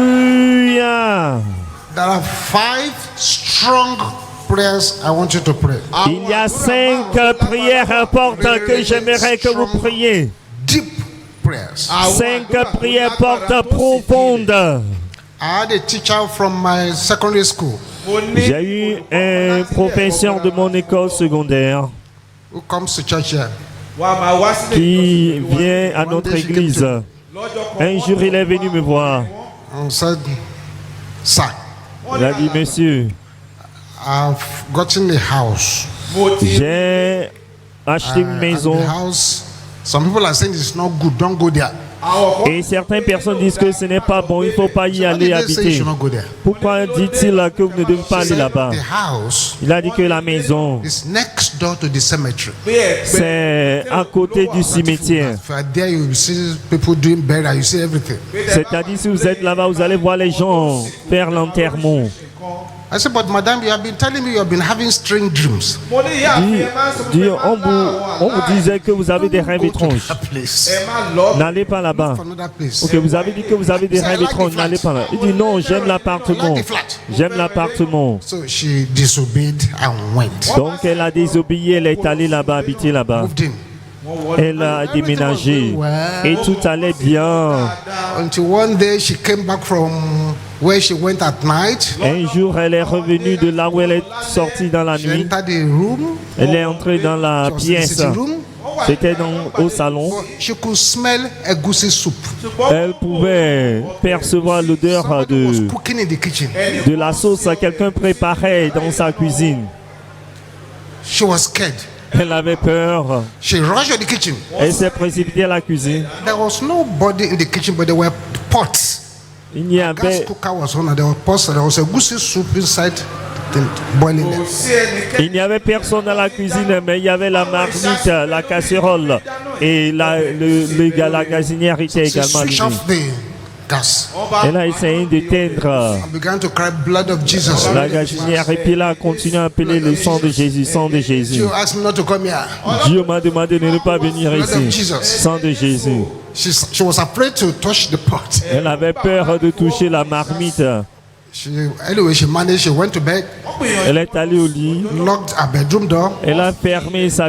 Alléluia. There are 5 strong prayers I want you to pray. Il y a 5 prières importantes que j'aimerais que vous priez. Deep prayers. 5 prières portes profondes. I had a teacher from my secondary school J'ai eu un professeur de mon école secondaire who comes to church here. qui vient à notre église. Un jour, il est venu me voir. And said, "Sir, Il a dit, monsieur, I've gotten a house. j'ai acheté une And maison. the house, some people are saying it's not good. Don't go there. Et certaines personnes disent que ce n'est pas bon, il ne faut pas y Why aller did they say you habiter. should not go there? Pourquoi dit-il que vous ne devez pas He aller said, là-bas? the house Il a dit que la maison, is next door to the cemetery. c'est à côté du cimetière. If you are there, you will see people doing burial. You see everything. C'est-à-dire, si vous êtes là-bas, vous allez voir les gens faire l'enterrement. I said, but madam, you have been telling me you have been having strange dreams. On vous disait que vous avez des rêves Go to étranges. that place. N'allez pas là-bas. For another place. Ok, vous avez dit que vous avez des rêves étranges. N'allez pas là. Il dit non, j'aime l'appartement. J'aime l'appartement. So she disobeyed and went. Donc elle a désobéi, elle est allée là-bas, habiter là-bas. Moved in. Elle a déménagé. Et tout allait bien. Until one day she came back from where she went at night. Un jour, elle est revenue de là où elle est sortie dans la She nuit. entered the room. Elle est entrée dans la She was in the pièce. sitting room. C'était au salon. But she could smell egusi soup. Elle pouvait percevoir l'odeur Somebody was cooking in the kitchen. de la sauce que quelqu'un préparait dans sa cuisine. She was scared. Elle avait peur. She rushed to the kitchen. Elle s'est précipitée à la cuisine. There was nobody in the kitchen, but there were pots. Il n'y Gas avait, cooker was on, and there were pots. There was egusi soup inside, the boiling there. il n'y avait personne dans la cuisine, mais il y avait la marmite, la casserole et la gazinière était She également switched allumée. off the gas Elle a essayé d'éteindre and began to cry, "Blood of Jesus." la gazinière et puis là, a continué à appeler le sang de Jésus, sang de Jésus. You asked me not to come here. Dieu m'a demandé de ne pas venir ici. Sang de Jésus. She was afraid to touch the pot. Elle avait peur de toucher la marmite. Anyway, she managed. She went to bed, Elle est allée au lit. locked her bedroom door. Elle a fermé sa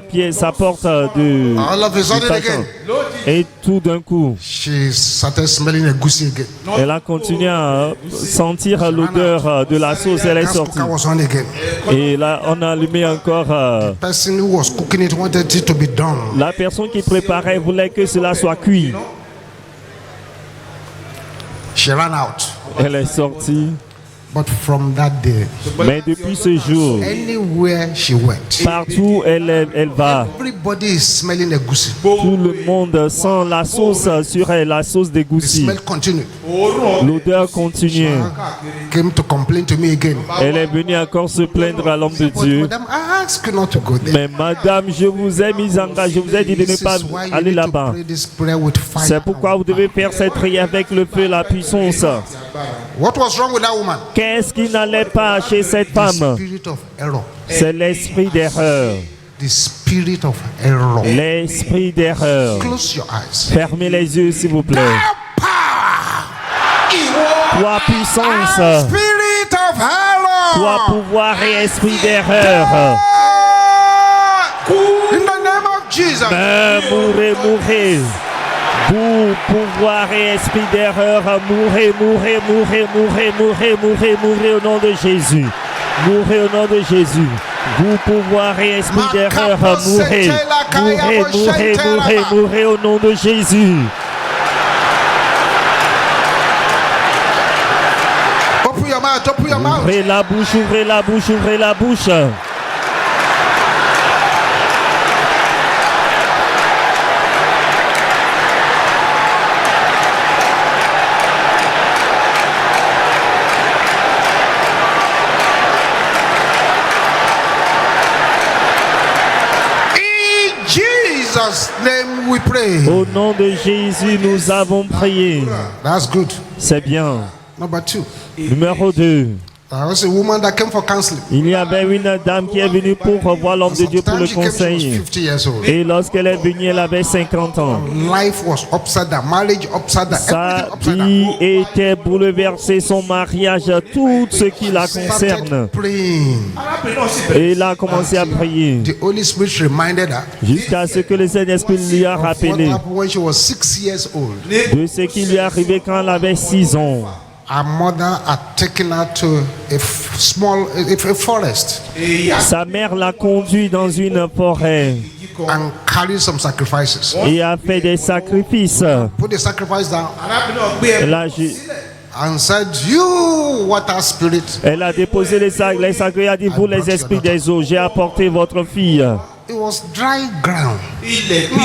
porte de All of a sudden du again, salon. Et tout d'un coup, she started smelling egusi again. elle a continué à sentir l'odeur de la sauce. Elle est Gas sortie. cooker was on again. Et là, on a allumé encore. The person who was cooking it wanted it to be done. La personne qui préparait voulait que cela soit cuit. She ran out. Elle est sortie. But from that day, Mais depuis ce jour, anywhere she went, partout elle va, everybody is smelling egusi. tout le monde sent la sauce sur elle, la sauce The d'égoussi. smell continued. L'odeur continue. Came to complain to me again. Elle est venue encore se plaindre à l'homme de But Dieu. madam, I asked you not to go there. Mais madame, je vous ai mis en garde, je vous ai dit de ne This pas is why you aller need to là-bas. pray this prayer with fire. C'est pourquoi vous devez faire cette prière avec le feu et la puissance. What was wrong with that woman? Qu'est-ce qui n'allait pas chez cette The femme? spirit of error. C'est l'esprit d'erreur. The spirit of error. L'esprit d'erreur. Close your eyes. Fermez les yeux, s'il vous plaît. Toi, puissance. Spirit of error. Toi, pouvoir et esprit d'erreur. In the name of Jesus. Mourez, mourez. Vous, pouvoir et esprit d'erreur, mourez, mourez, mourez, mourez, mourez, mourez, mourez au nom de Jésus. Mourez au nom de Jésus. Vous, pouvoir et esprit d'erreur, mourez, mourez, mourez, mourez, mourez au nom de Jésus. Open your mouth. Open your mouth. Ouvrez la bouche, ouvrez la bouche, ouvrez la bouche. Jesus' name we pray. Au nom de Jésus, nous avons prié. That's good. C'est bien. Number 2. Numéro 2. There was a woman that came for counseling. Il y avait une dame qui est venue pour voir l'homme de Dieu pour le Sometimes she came, she was conseil. 50 years old. Et lorsqu'elle est venue, elle avait 50 ans. Life was upside down, marriage upside down, Sa everything upside down. vie était bouleversée, son mariage, tout ce qui la concerne. Started praying. Et il a commencé à prier The Holy Spirit reminded her jusqu'à ce que le Saint-Esprit lui a of what rappelé happened when she was 6 years old. de ce qui lui est arrivé quand elle avait 6 ans. Her mother had taken her to a forest Sa mère l'a conduit dans une forêt and carried some sacrifices. et a fait des sacrifices. Put the sacrifice down Là, and said, "You water spirit." elle a déposé les sacrifices et a dit, vous les esprits des eaux, j'ai apporté votre fille. It was dry ground.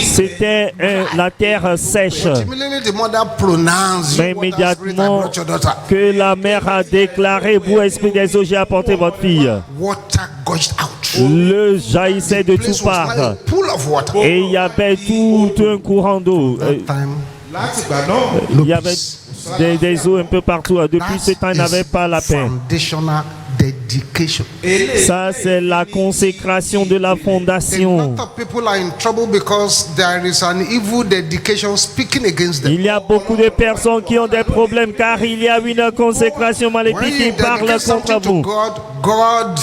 C'était la terre sèche. Immediately the mother pronounced, Mais "You water spirit, I immédiatement brought your daughter." que la mère a déclaré, vous esprit des eaux, j'ai apporté votre fille. Water gushed out. Le jaillissait de Place toutes was like parts. a pool of water. Et il y avait tout un courant d'eau. That time, Il y avait des eaux un peu partout. Depuis ce temps, il n'avait pas la paix. foundational dedication. Ça, c'est la consécration de la A fondation. lot of people are in trouble because there is an evil dedication speaking against them. Il y a beaucoup de personnes qui ont des problèmes car il y a une consécration When maléfique you qui parle dedicate contre something to vous. God, God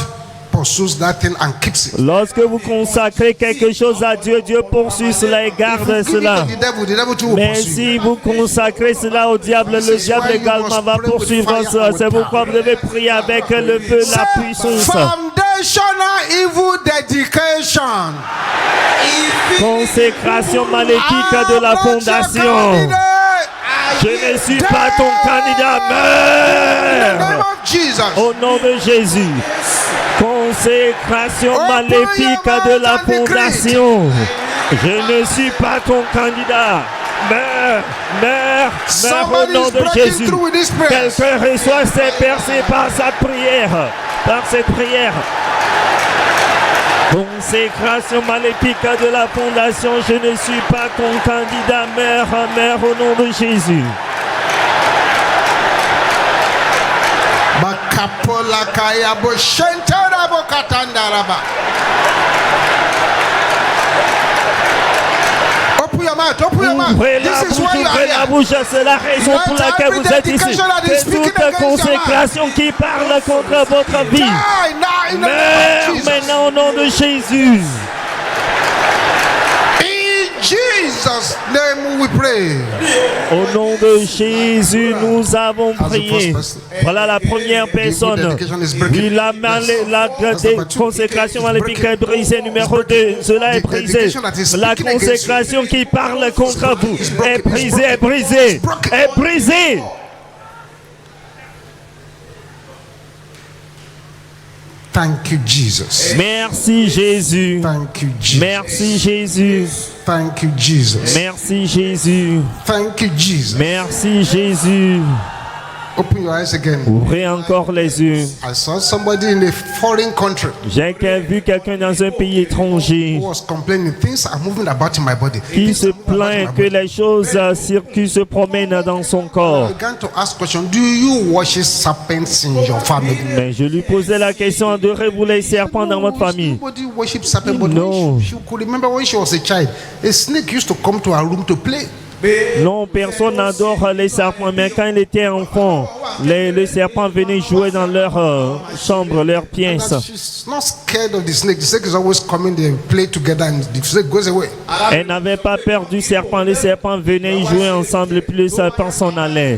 pursues that thing and keeps it. Lorsque vous consacrez quelque chose à Dieu, Dieu poursuit cela et garde If you give cela. it to the devil too will Mais pursue. si vous consacrez cela au diable, le diable également va poursuivre cela. C'est pourquoi vous devez prier avec le feu, la puissance. Foundational evil dedication. Consécration maléfique de la I'm not your fondation. candidate. Je ne suis pas ton candidat, In the name meurs of Jesus. au nom de Jésus. Consécration maléfique de la fondation. Je ne suis pas ton candidat. Meurs, meurs, meurs au Somebody nom is de breaking Jésus. through with this prayer. Quelqu'un reçoit ses percées par sa prière. Par cette prière. Consécration maléfique de la fondation. Je ne suis pas ton candidat. Meurs, meurs au nom de Jésus. Bakapola kaya bo shentara bo katandaraba. Open your mouth, open your mouth. Ouvrez la This is bouche, why you are ouvrez la here. bouche, c'est la raison pour laquelle vous êtes ici. C'est toute consécration qui parle contre votre vie. Die now in the name Meurs of Jesus. maintenant au nom de Jésus. In Jesus' name we pray. Au nom de Jésus, nous avons prié. Voilà la première personne. Oui, la consécration maléfique est brisée. Numéro 2, cela est brisé. La consécration qui parle contre vous est brisée, est brisée, est brisée. Thank you, Jesus. Merci Jésus. Thank you, Jesus. Merci Jésus. Thank you, Jesus. Merci Jésus. Thank you, Jesus. Merci Jésus. Open your eyes again. Ouvrez encore les yeux. I saw somebody in a foreign country J'ai vu quelqu'un dans un pays étranger who was complaining. Things are moving about in my body. qui Things se are moving about in plaint my que body. les choses circulent, se promènent dans son I corps. began to ask question. Do you worship serpents in your family? Mais je lui posais la question, adorez-vous les serpents dans votre famille? Nobody worship serpents, but No. when she could remember when she was a child, a snake used to come to her room to play. Non, personne n'adore les serpents, mais quand il était enfant, les serpents venaient jouer dans leur chambre, leur pièce. She's not scared of the snake. The snake is always coming. They play together, and the snake goes away. Elle n'avait pas peur du serpent, les serpents venaient jouer ensemble et puis le serpent s'en allait.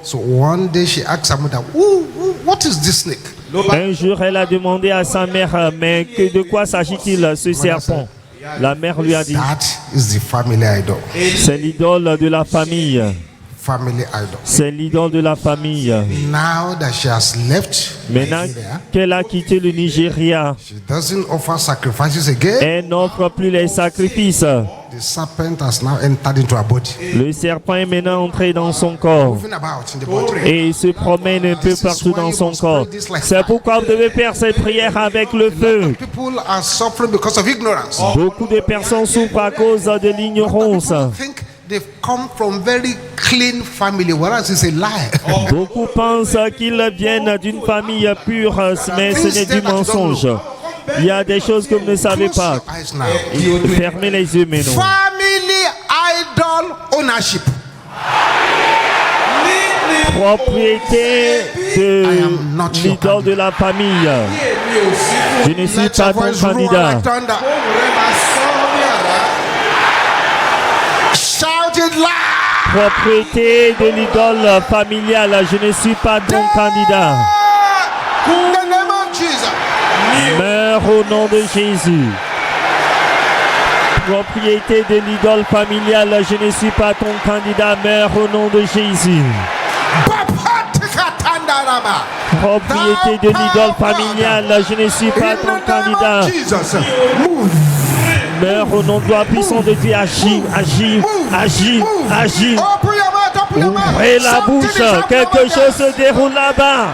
So one day she asked her mother, "What is this snake?" Un jour, elle a demandé à sa mère, mais de quoi s'agit-il ce serpent? La mère lui a dit, That is the family idol. c'est l'idole de la famille. Family idol. C'est l'idole de la famille. Now that she has left Maintenant Nigeria, qu'elle a quitté le Nigeria, she doesn't offer sacrifices again. elle n'offre plus les sacrifices. The serpent has now entered into her body, Le serpent est maintenant entré dans son corps moving about in the body. et il se promène un peu partout dans son corps. C'est pourquoi vous devez faire cette prière avec le feu. People are suffering because of ignorance. Beaucoup de personnes souffrent à cause de l'ignorance. People think they've come from very clean family, whereas it's a lie. Beaucoup pensent qu'ils viennent d'une famille pure, mais ce n'est du mensonge. Il y a des choses que vous ne savez Close pas. your eyes now. Fermez les yeux, mais non. Family idol ownership. Propriété de l'idole de la famille. Je ne suis Let pas your ton voice roar candidat. like thunder. Shout it loud. Propriété de l'idole familiale. Je ne suis pas ton candidat. In the name of Jesus. Meurs au nom de Jésus. Propriété de l'idole familiale. Je ne suis pas ton candidat. Meurs au nom de Jésus. Propriété de l'idole familiale, je ne suis pas ton candidat. Meurs au nom de la puissance de Dieu. Agis, agis, agis, agis. Ouvrez la bouche, quelque chose se déroule là-bas.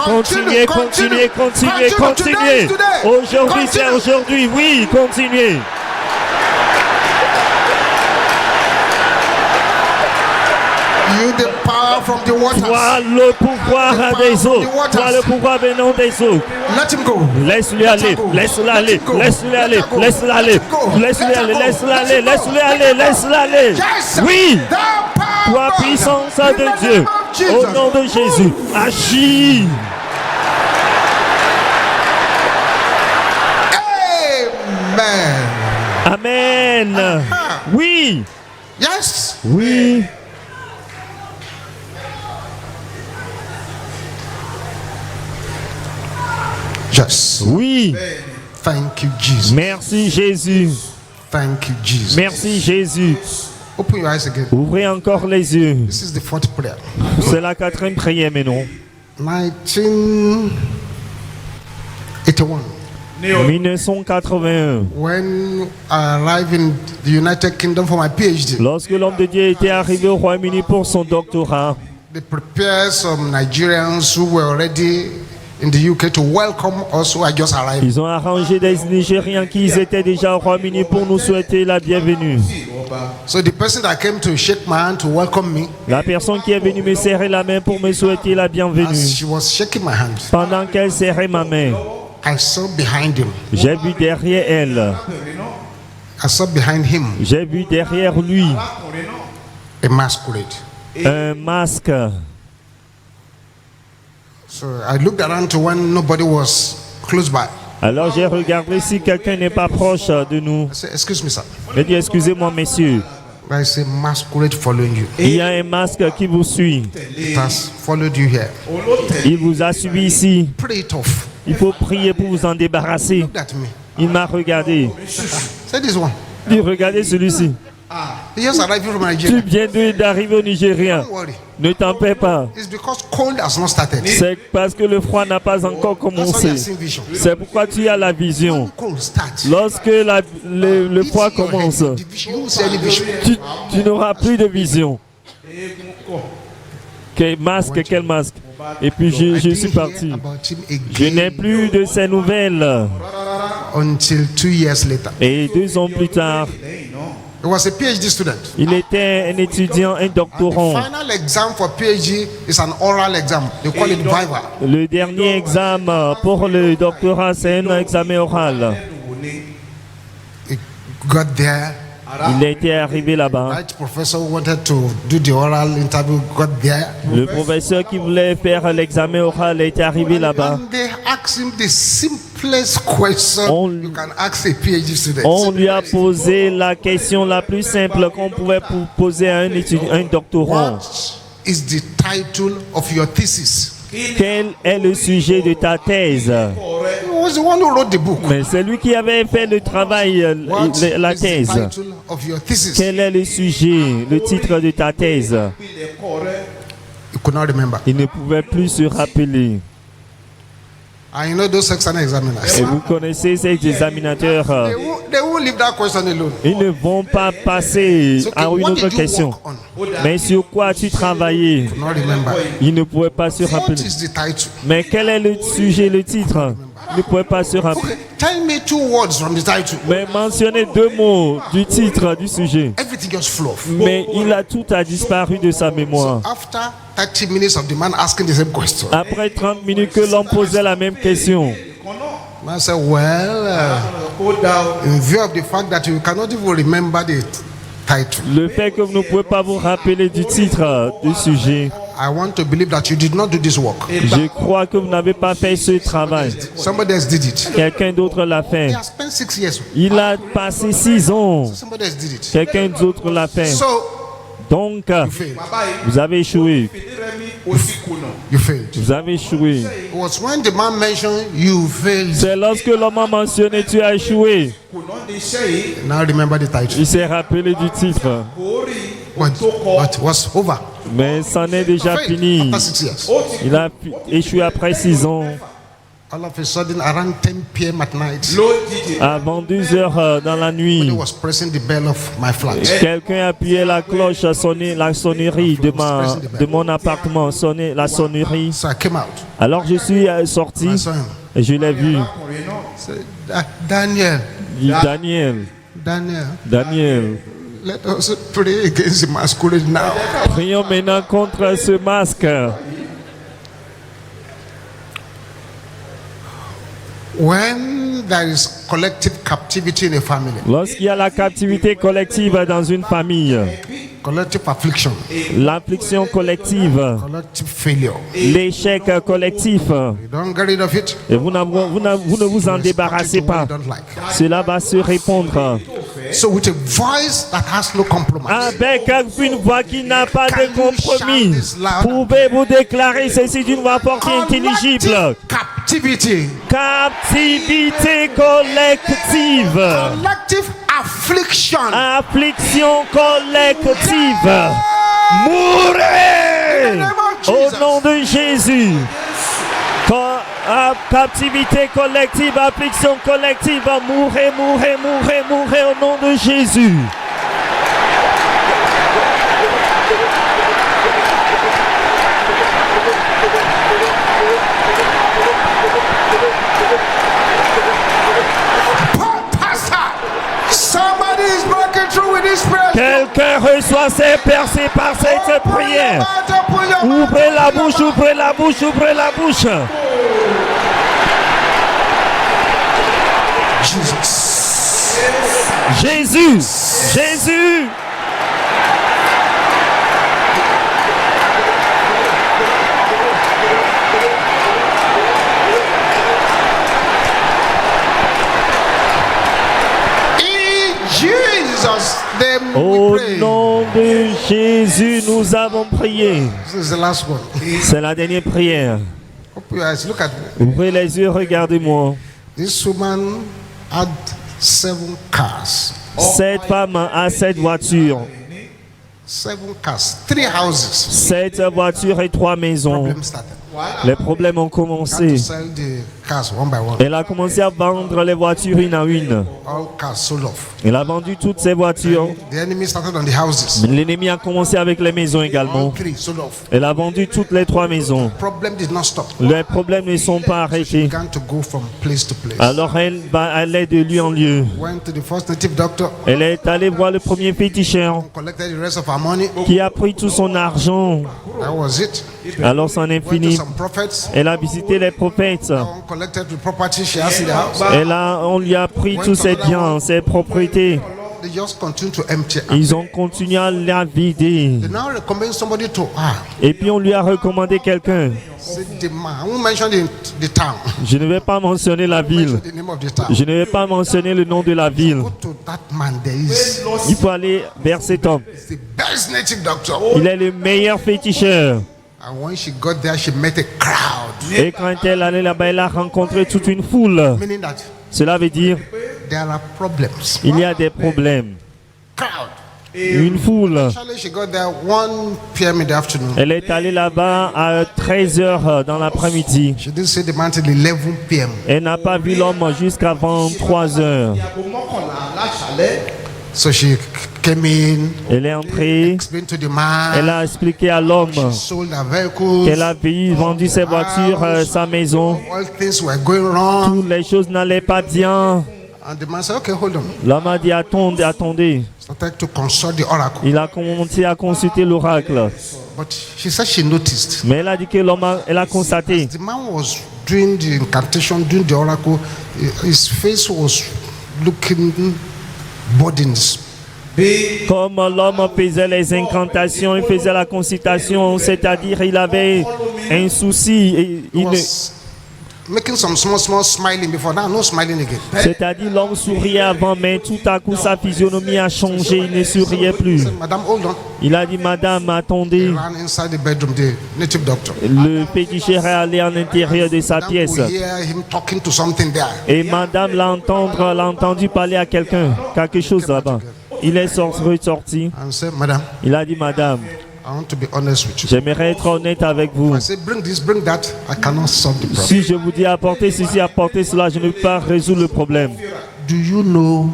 Continuez, continuez, continuez, continuez. Aujourd'hui, c'est aujourd'hui. Oui, continuez. You the power from the waters. Toi le pouvoir des eaux. Toi le pouvoir venant des eaux. Let him go. Laisse-le aller, laisse-le aller, laisse-le aller, laisse-le aller, laisse-le aller, laisse-le aller, laisse-le aller, laisse-le aller. Oui, toi puissance de Dieu, au nom de Jésus, agis. Amen. Amen. Oui, Yes. oui. Yes. Oui. Thank you, Jesus. Merci Jésus. Thank you, Jesus. Merci Jésus. Open your eyes again. Ouvrez encore les yeux. This is the fourth prayer. C'est la quatrième prière, mais non. 1981. 1981. When I arrived in the United Kingdom for my PhD, Lorsque l'homme de Dieu était arrivé au Royaume-Uni pour son doctorat, they prepared some Nigerians who were already in the UK to welcome us who had just arrived. ils ont arrangé des Nigériens qui étaient déjà au Royaume-Uni pour nous souhaiter la bienvenue. So the person that came to shake my hand to welcome me, La personne qui est venue me serrer la main pour me souhaiter la bienvenue, as she was shaking my hand, pendant qu'elle serrait ma main, I saw behind him, j'ai vu derrière elle, I saw behind him j'ai vu derrière lui a masquerade. un masque. So I looked around to when nobody was close by. Alors j'ai regardé si quelqu'un n'est pas proche de nous. I said, excuse me, sir. J'ai dit, excusez-moi, messieurs, I say masquerade following you. il y a un masque qui vous suit. It has followed you here. Il vous a suivi ici. Pray it off. Il faut prier pour vous en débarrasser. Look at me. Il m'a regardé. Say this one. Il dit, regardez celui-ci. He just arrived from Tu Nigeria. viens d'arriver au Nigeria. Don't worry. Ne t'en paie pas. It's because cold has not started. C'est parce que le froid n'a pas encore That's why you commencé. are seeing vision. C'est pourquoi tu as la vision. When cold starts, Lorsque le froid commence, you won't see any vision. tu n'auras plus de vision. Quel masque, quel masque. Et puis I je didn't suis hear parti. about him Je n'ai again plus de ces nouvelles. until 2 years later. Et 2 ans plus tard, He was a PhD student. il était un étudiant, un doctorant. Final exam for PhD is an oral exam. They call it Viva. Le dernier examen pour le doctorat, c'est un examen oral. He got there. Il était arrivé là-bas. Right professor wanted to do the oral interview. Got there. Le professeur qui voulait faire l'examen oral est arrivé là-bas. And they asked him the simplest question you can ask a PhD student. On lui a posé la question la plus simple qu'on pouvait poser à un étudiant, un doctorant. What is the title of your thesis? Quel est le sujet de ta thèse? He was the one who wrote the book. Mais c'est lui qui avait fait le travail, What la is the thèse. title of your thesis? Quel est le sujet, le titre de ta thèse? He could not remember. Il ne pouvait plus se rappeler. And you know those external examiners. Et vous connaissez ces examinateurs. They won't leave that question alone. Ils ne vont pas passer It's okay. à une What autre did you question. work on? Mais sur quoi tu travaillais? Not remember. Il ne pouvait pas se What rappeler. is the title? Mais quel est le sujet, le titre? ne pouvait pas se rappeler. Okay, tell me 2 words from the title. Mais mentionnez 2 mots du titre du sujet. Everything just flow. Mais tout a disparu de sa mémoire. After 30 minutes of the man asking the same question, Après 30 minutes que l'homme posait la même question, man said, well, in view of the fact that you cannot even remember the title, le fait que vous ne pouvez pas vous rappeler du titre du sujet, I want to believe that you did not do this work. je crois que vous n'avez pas fait ce travail. Somebody else did it. Quelqu'un d'autre l'a fait. He has spent 6 years. Il a passé 6 ans. Somebody else did it. Quelqu'un d'autre l'a fait. So, Donc, you failed. vous avez échoué. You failed. Vous avez échoué. It was when the man mentioned you failed. C'est lorsque l'homme a mentionné tu as échoué. Now remember the title. Il s'est rappelé du titre. But was over. Mais c'en est déjà Failed fini. after 6 years. Il a échoué après 6 ans. All of a sudden, around 10 p.m. at night, Avant 2 heures dans la he nuit, was pressing the bell of my flat. quelqu'un a appuyé la cloche, a sonné la sonnerie de mon appartement, sonné la sonnerie. So I came out. Alors je suis sorti I saw him. et je l'ai vu. I said, Daniel, Il dit, Daniel, let us pray against the masquerade now. prions maintenant contre ce masque. When there is collective captivity in a family, Lorsqu'il y a la captivité collective dans une famille, collective affliction, l'affliction collective, collective failure, l'échec collectif, you don't get rid of it. et vous ne vous en débarrassez pas, You don't like. cela va se répondre. So with a voice that has no compromise, Avec une voix qui n'a pas de compromis, pouvez-vous déclarer ceci d'une voix forte et intelligible? collective captivity, Captivité collective, collective affliction, affliction collective, mourrez au nom de Jésus. Captivité collective, affliction collective, mourrez, mourrez, mourrez, mourrez au nom de Jésus. Pastor, somebody is breaking through with this prayer. Quelqu'un reçoit ses percées par cette prière. Ouvrez la bouche, ouvrez la bouche, ouvrez la bouche. Jésus, Jésus. In Jesus' name we Au pray. nom de Jésus, nous avons prié. This is the last one. C'est la dernière prière. Open your eyes. Look at me. Ouvrez les yeux, regardez-moi. This woman had 7 cars. Cette femme a 7 voitures. 7 cars, 3 houses. 7 voitures et 3 maisons. Problem started. Les problèmes ont Had to commencé. sell the cars one by one. Elle a commencé à vendre les voitures une à une. All cars sold off. Elle a vendu toutes ses voitures. The enemy started on the houses. L'ennemi a commencé avec les maisons également. All 3 sold off. Elle a vendu toutes les 3 maisons. Problem did not stop. Les problèmes ne sont pas She arrêtés. began to go from place to place. Alors elle va aller de lieu en lieu. Went to the first native doctor. Elle est allée voir le premier féticheur Collected the rest of her money. qui a pris tout son argent. That was it. Alors c'en est Went to fini. some prophets. Elle a visité les prophètes. Collected the property she has in the house. On lui a pris tous ses biens, ses propriétés. They just continue to empty. Ils ont continué à la vider. They now recommend somebody to her. Et puis on lui a recommandé quelqu'un. Say the man. I won't mention the town. Je ne vais pas mentionner la ville. The name of the town. Je ne vais pas mentionner le nom de la ville. Go to that man. There is Il faut aller vers cet homme. the best native doctor. Il est le meilleur féticheur. And when she got there, she met a crowd. Et quand elle allait là-bas, elle a rencontré toute une foule. Meaning that Cela veut dire there are problems. il y a des problèmes. Crowd. Une foule. Actually, she got there 1 p.m. in the afternoon. Elle est allée là-bas à 13h dans l'après-midi. She didn't see the man till 11 p.m. Elle n'a pas vu l'homme jusqu'à 23h. So she came in, Elle est entrée, explained to the man, elle a expliqué à l'homme sold her vehicles, qu'elle avait vendu ses voitures, sa maison. all things were going wrong. Toutes les choses n'allaient pas bien. And the man said, okay, hold on. L'homme a dit attendez, attendez. Started to consult the oracle. Il a commencé à consulter l'oracle. But she said she noticed. Mais elle a dit que elle a constaté. The man was doing the incantation, doing the oracle. His face was looking burdened. Comme l'homme faisait les incantations, il faisait la consultation, c'est-à-dire il avait un souci. Et He was making some small smiling before. Now, no smiling again. c'est-à-dire l'homme souriait avant, mais tout à coup sa physionomie a changé, il ne souriait plus. Madam, hold on. Il a dit, madame, attendez. He ran inside the bedroom, the native doctor. Le féticheur est allé en intérieur de sa Madam pièce. could hear him talking to something there. Et madame l'a entendu parler à quelqu'un, quelque chose là-bas. Il est ressorti. And said, Madam, Il a dit, madame, I want to be honest with you. j'aimerais être honnête avec vous. I said, bring this, bring that. I cannot solve the problem. Si je vous dis apportez ceci, apportez cela, je ne peux pas résoudre le problème. Do you know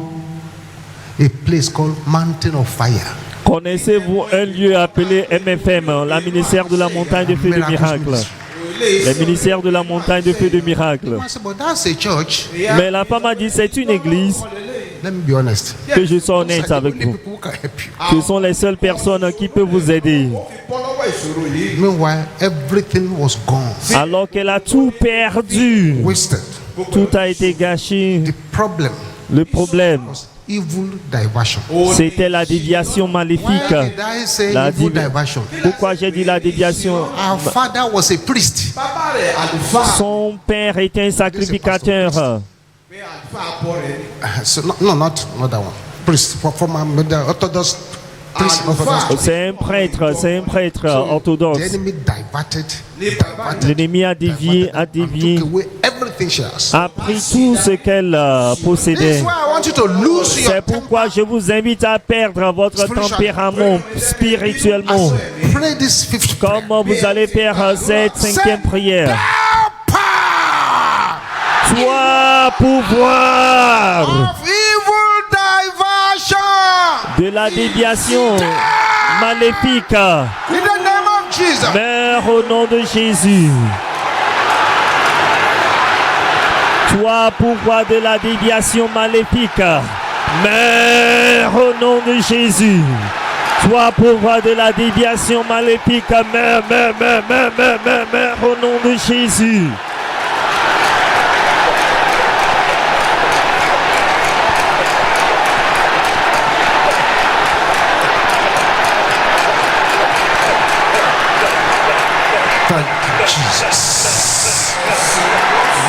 a place called Mountain of Fire? Connaissez-vous un lieu appelé MFM, la ministère de la montagne de feu de miracle? Le ministère de la montagne de feu de miracle. I said, but that's a church. Mais la femme a dit c'est une église. Let me be honest. Que je sois honnête avec Only vous. people who can help you. Ce sont les seules personnes qui peuvent vous aider. Meanwhile, everything was gone, Alors qu'elle a tout perdu. wasted. Tout a été gâché. The problem Le problème, was evil diversion. c'était la déviation maléfique. Why did I say La evil divi- diversion? Pourquoi j'ai dit la déviation? Our father was a priest. Son père était un sacrificateur. So not that one. Priest for my the Orthodox priest. C'est un prêtre The orthodoxe. enemy diverted. L'ennemi a dévié, Took away everything she has. a pris tout ce qu'elle This possédait. is why I want you to lose your C'est pourquoi je vous invite à perdre votre tempérament spirituellement. pray this fifth prayer. Comment vous allez faire cette cinquième prière? Toi, pouvoir Of evil diversion. de la déviation maléfique, In the name of Jesus. meurs au nom de Jésus. Toi, pouvoir de la déviation maléfique, meurs au nom de Jésus. Toi, pouvoir de la déviation maléfique, meurs au nom de Jésus. Thank you, Jesus.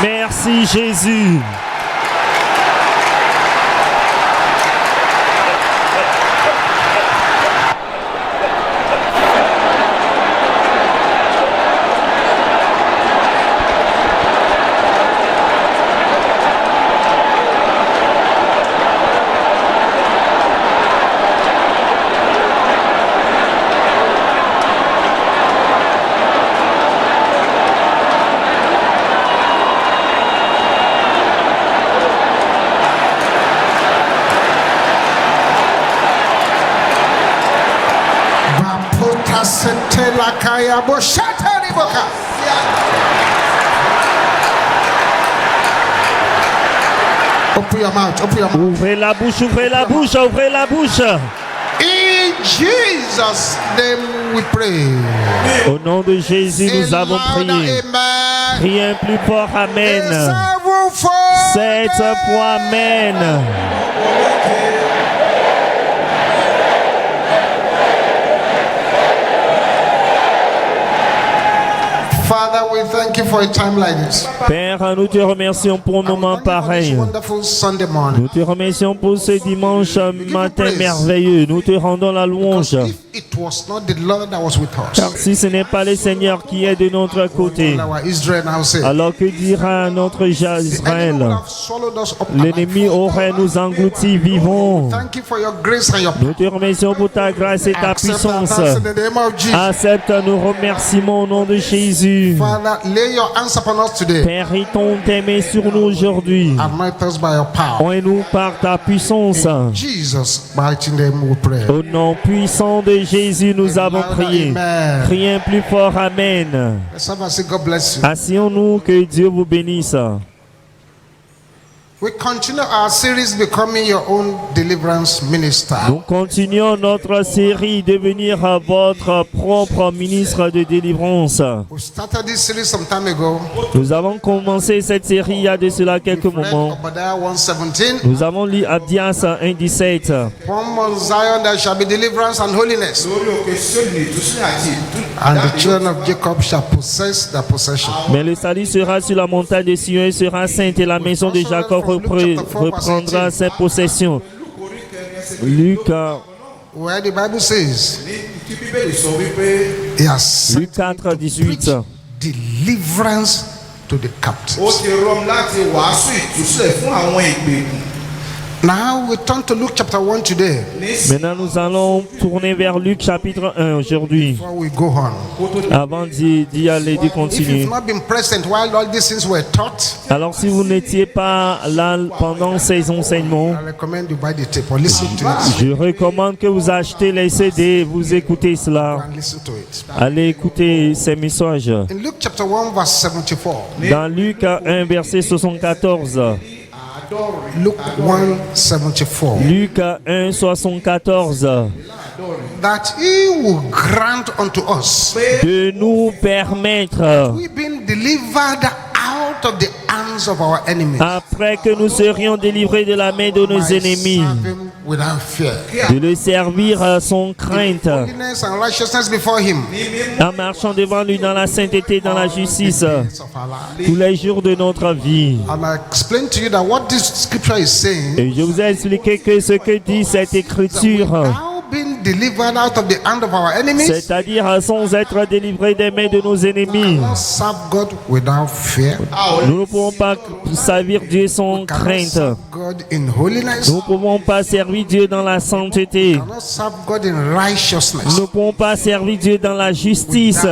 Merci Jésus. Bapota setela kaya boshata riboka. Open your mouth, open your mouth. Ouvrez la bouche, ouvrez la bouche, ouvrez la bouche. In Jesus' name we pray. Au nom de Jésus, nous A avons louder prié. amen. Priez plus fort, Amen. Sevenfold. 7 fois, Amen. Father, we thank you for a time like this. Père, nous te remercions pour un moment Thank you for this pareil. wonderful Sunday morning. Nous te remercions pour ce dimanche matin merveilleux. Nous te rendons la louange. Because if it was not the Lord that was with us, Car si ce n'est pas le Seigneur qui est de notre côté, what will our Israel now say? alors que dira notre The enemy would Israël? have swallowed us up alive L'ennemi forever. aurait nous engloutis vivants. Thank you for your grace and your Nous te remercions pour ta grâce et ta accept our puissance. thanks in the name of Jesus. Accepte nos remerciements au nom de Jésus. Father, lay your hands upon us today. Père, étends tes mains sur nous aujourd'hui. Anoint us by your power. Oins-nous par ta puissance. In Jesus' mighty name we pray. Au nom puissant de Jésus, nous avons prié. Amen. Priez plus fort, Amen. Let's have a say, God bless you. Asseyons-nous, que Dieu vous bénisse. We continue our series Becoming Your Own Deliverance Minister. Nous continuons notre série Devenir votre propre ministre de délivrance. We started this series some time ago. Nous avons commencé cette série il y a de cela quelques We've read moments. Obadiah 1:17. Nous avons lu Abdias 1,17. From Mount Zion there shall be deliverance and holiness, lórí òkè Síónì ìtúsílẹ̀ àti and the children of Jacob shall possess their possession. Mais le salut sera sur la montagne de Sion et sera sainte, et la maison de Jacob reprendra ses possessions. Luc Where the Bible says tí bíbélì sọ wípé he has sent 4,18. deliverance to the ó captives. ti rọm láti wàásù ìtúsílẹ̀ fún àwọn ìgbèkùn. Now we turn to Luke chapter 1 today. Maintenant, nous allons tourner vers Luc chapitre 1 aujourd'hui. Before we go on, Avant d'y aller, de if continuer. you've not been present while all these things were taught, Alors, si vous n'étiez pas là pendant ces enseignements, I recommend you buy the tape or listen to it. je recommande que vous achetez les CD, vous écoutez cela. And listen to it. Allez écouter ces messages. In Luke chapter 1 verse 74, Dans Luc 1, verset 74. Luke 1:74, Luc 1, 74. that he will grant unto us, De nous permettre, we being delivered out of the hands of our enemies, après que nous serions délivrés de la main de nos might ennemis, serve him without fear, de le servir sans crainte, holiness and righteousness before him en marchant devant lui dans la sainteté, dans la justice, days of our life. tous les jours de notre vie. And I explain to you that what this scripture is saying, Et je vous ai expliqué que ce que dit cette écriture, now being delivered out of the hand of our enemies, c'est-à-dire sans être délivrés des mains de nos ennemis, cannot serve God without fear, nous ne pouvons pas servir Dieu sans cannot crainte. serve God in holiness, Nous ne pouvons pas servir Dieu dans la sainteté. cannot serve God in righteousness, Nous ne pouvons pas servir Dieu dans la justice,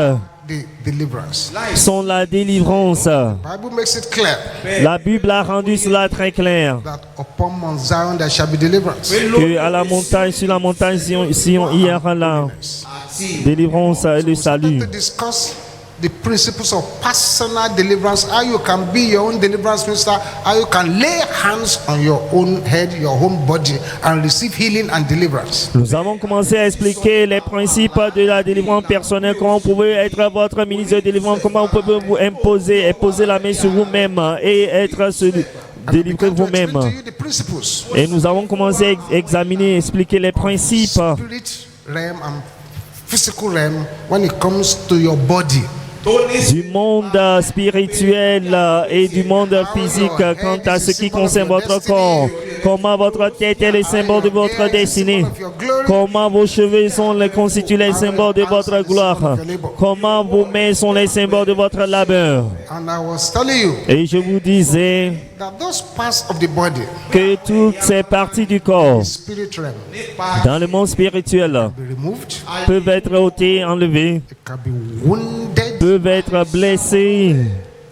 the deliverance. sans la délivrance. Bible makes it clear La Bible a rendu cela très clair. that upon Mount Zion there shall be deliverance. Que à la montagne, sur la montagne Sion, il y aura la délivrance et le salut. To discuss the principles of personal deliverance, how you can be your own deliverance minister, how you can lay hands on your own head, your own body, and receive healing and deliverance. Nous avons commencé à expliquer les principes de la délivrance personnelle, comment vous pouvez être votre ministre de délivrance, comment vous pouvez vous imposer et poser la main sur vous-même et être celui délivrer To explain vous-même. to you the principles, Et nous avons commencé à examiner, expliquer les principes spirit realm and physical realm when it comes to your body. du monde spirituel et du monde physique quant à ce qui concerne votre corps. Comment votre tête est le symbole de votre destinée. Comment vos cheveux constituent les symboles de votre gloire. Comment vos mains sont les symboles de votre labeur. And I was telling you Et je vous disais that those parts of the body, que toutes ces parties du corps spirit realm, dans le monde spirituel be removed, peuvent être ôtées, enlevées, it can be wounded, peuvent être blessées,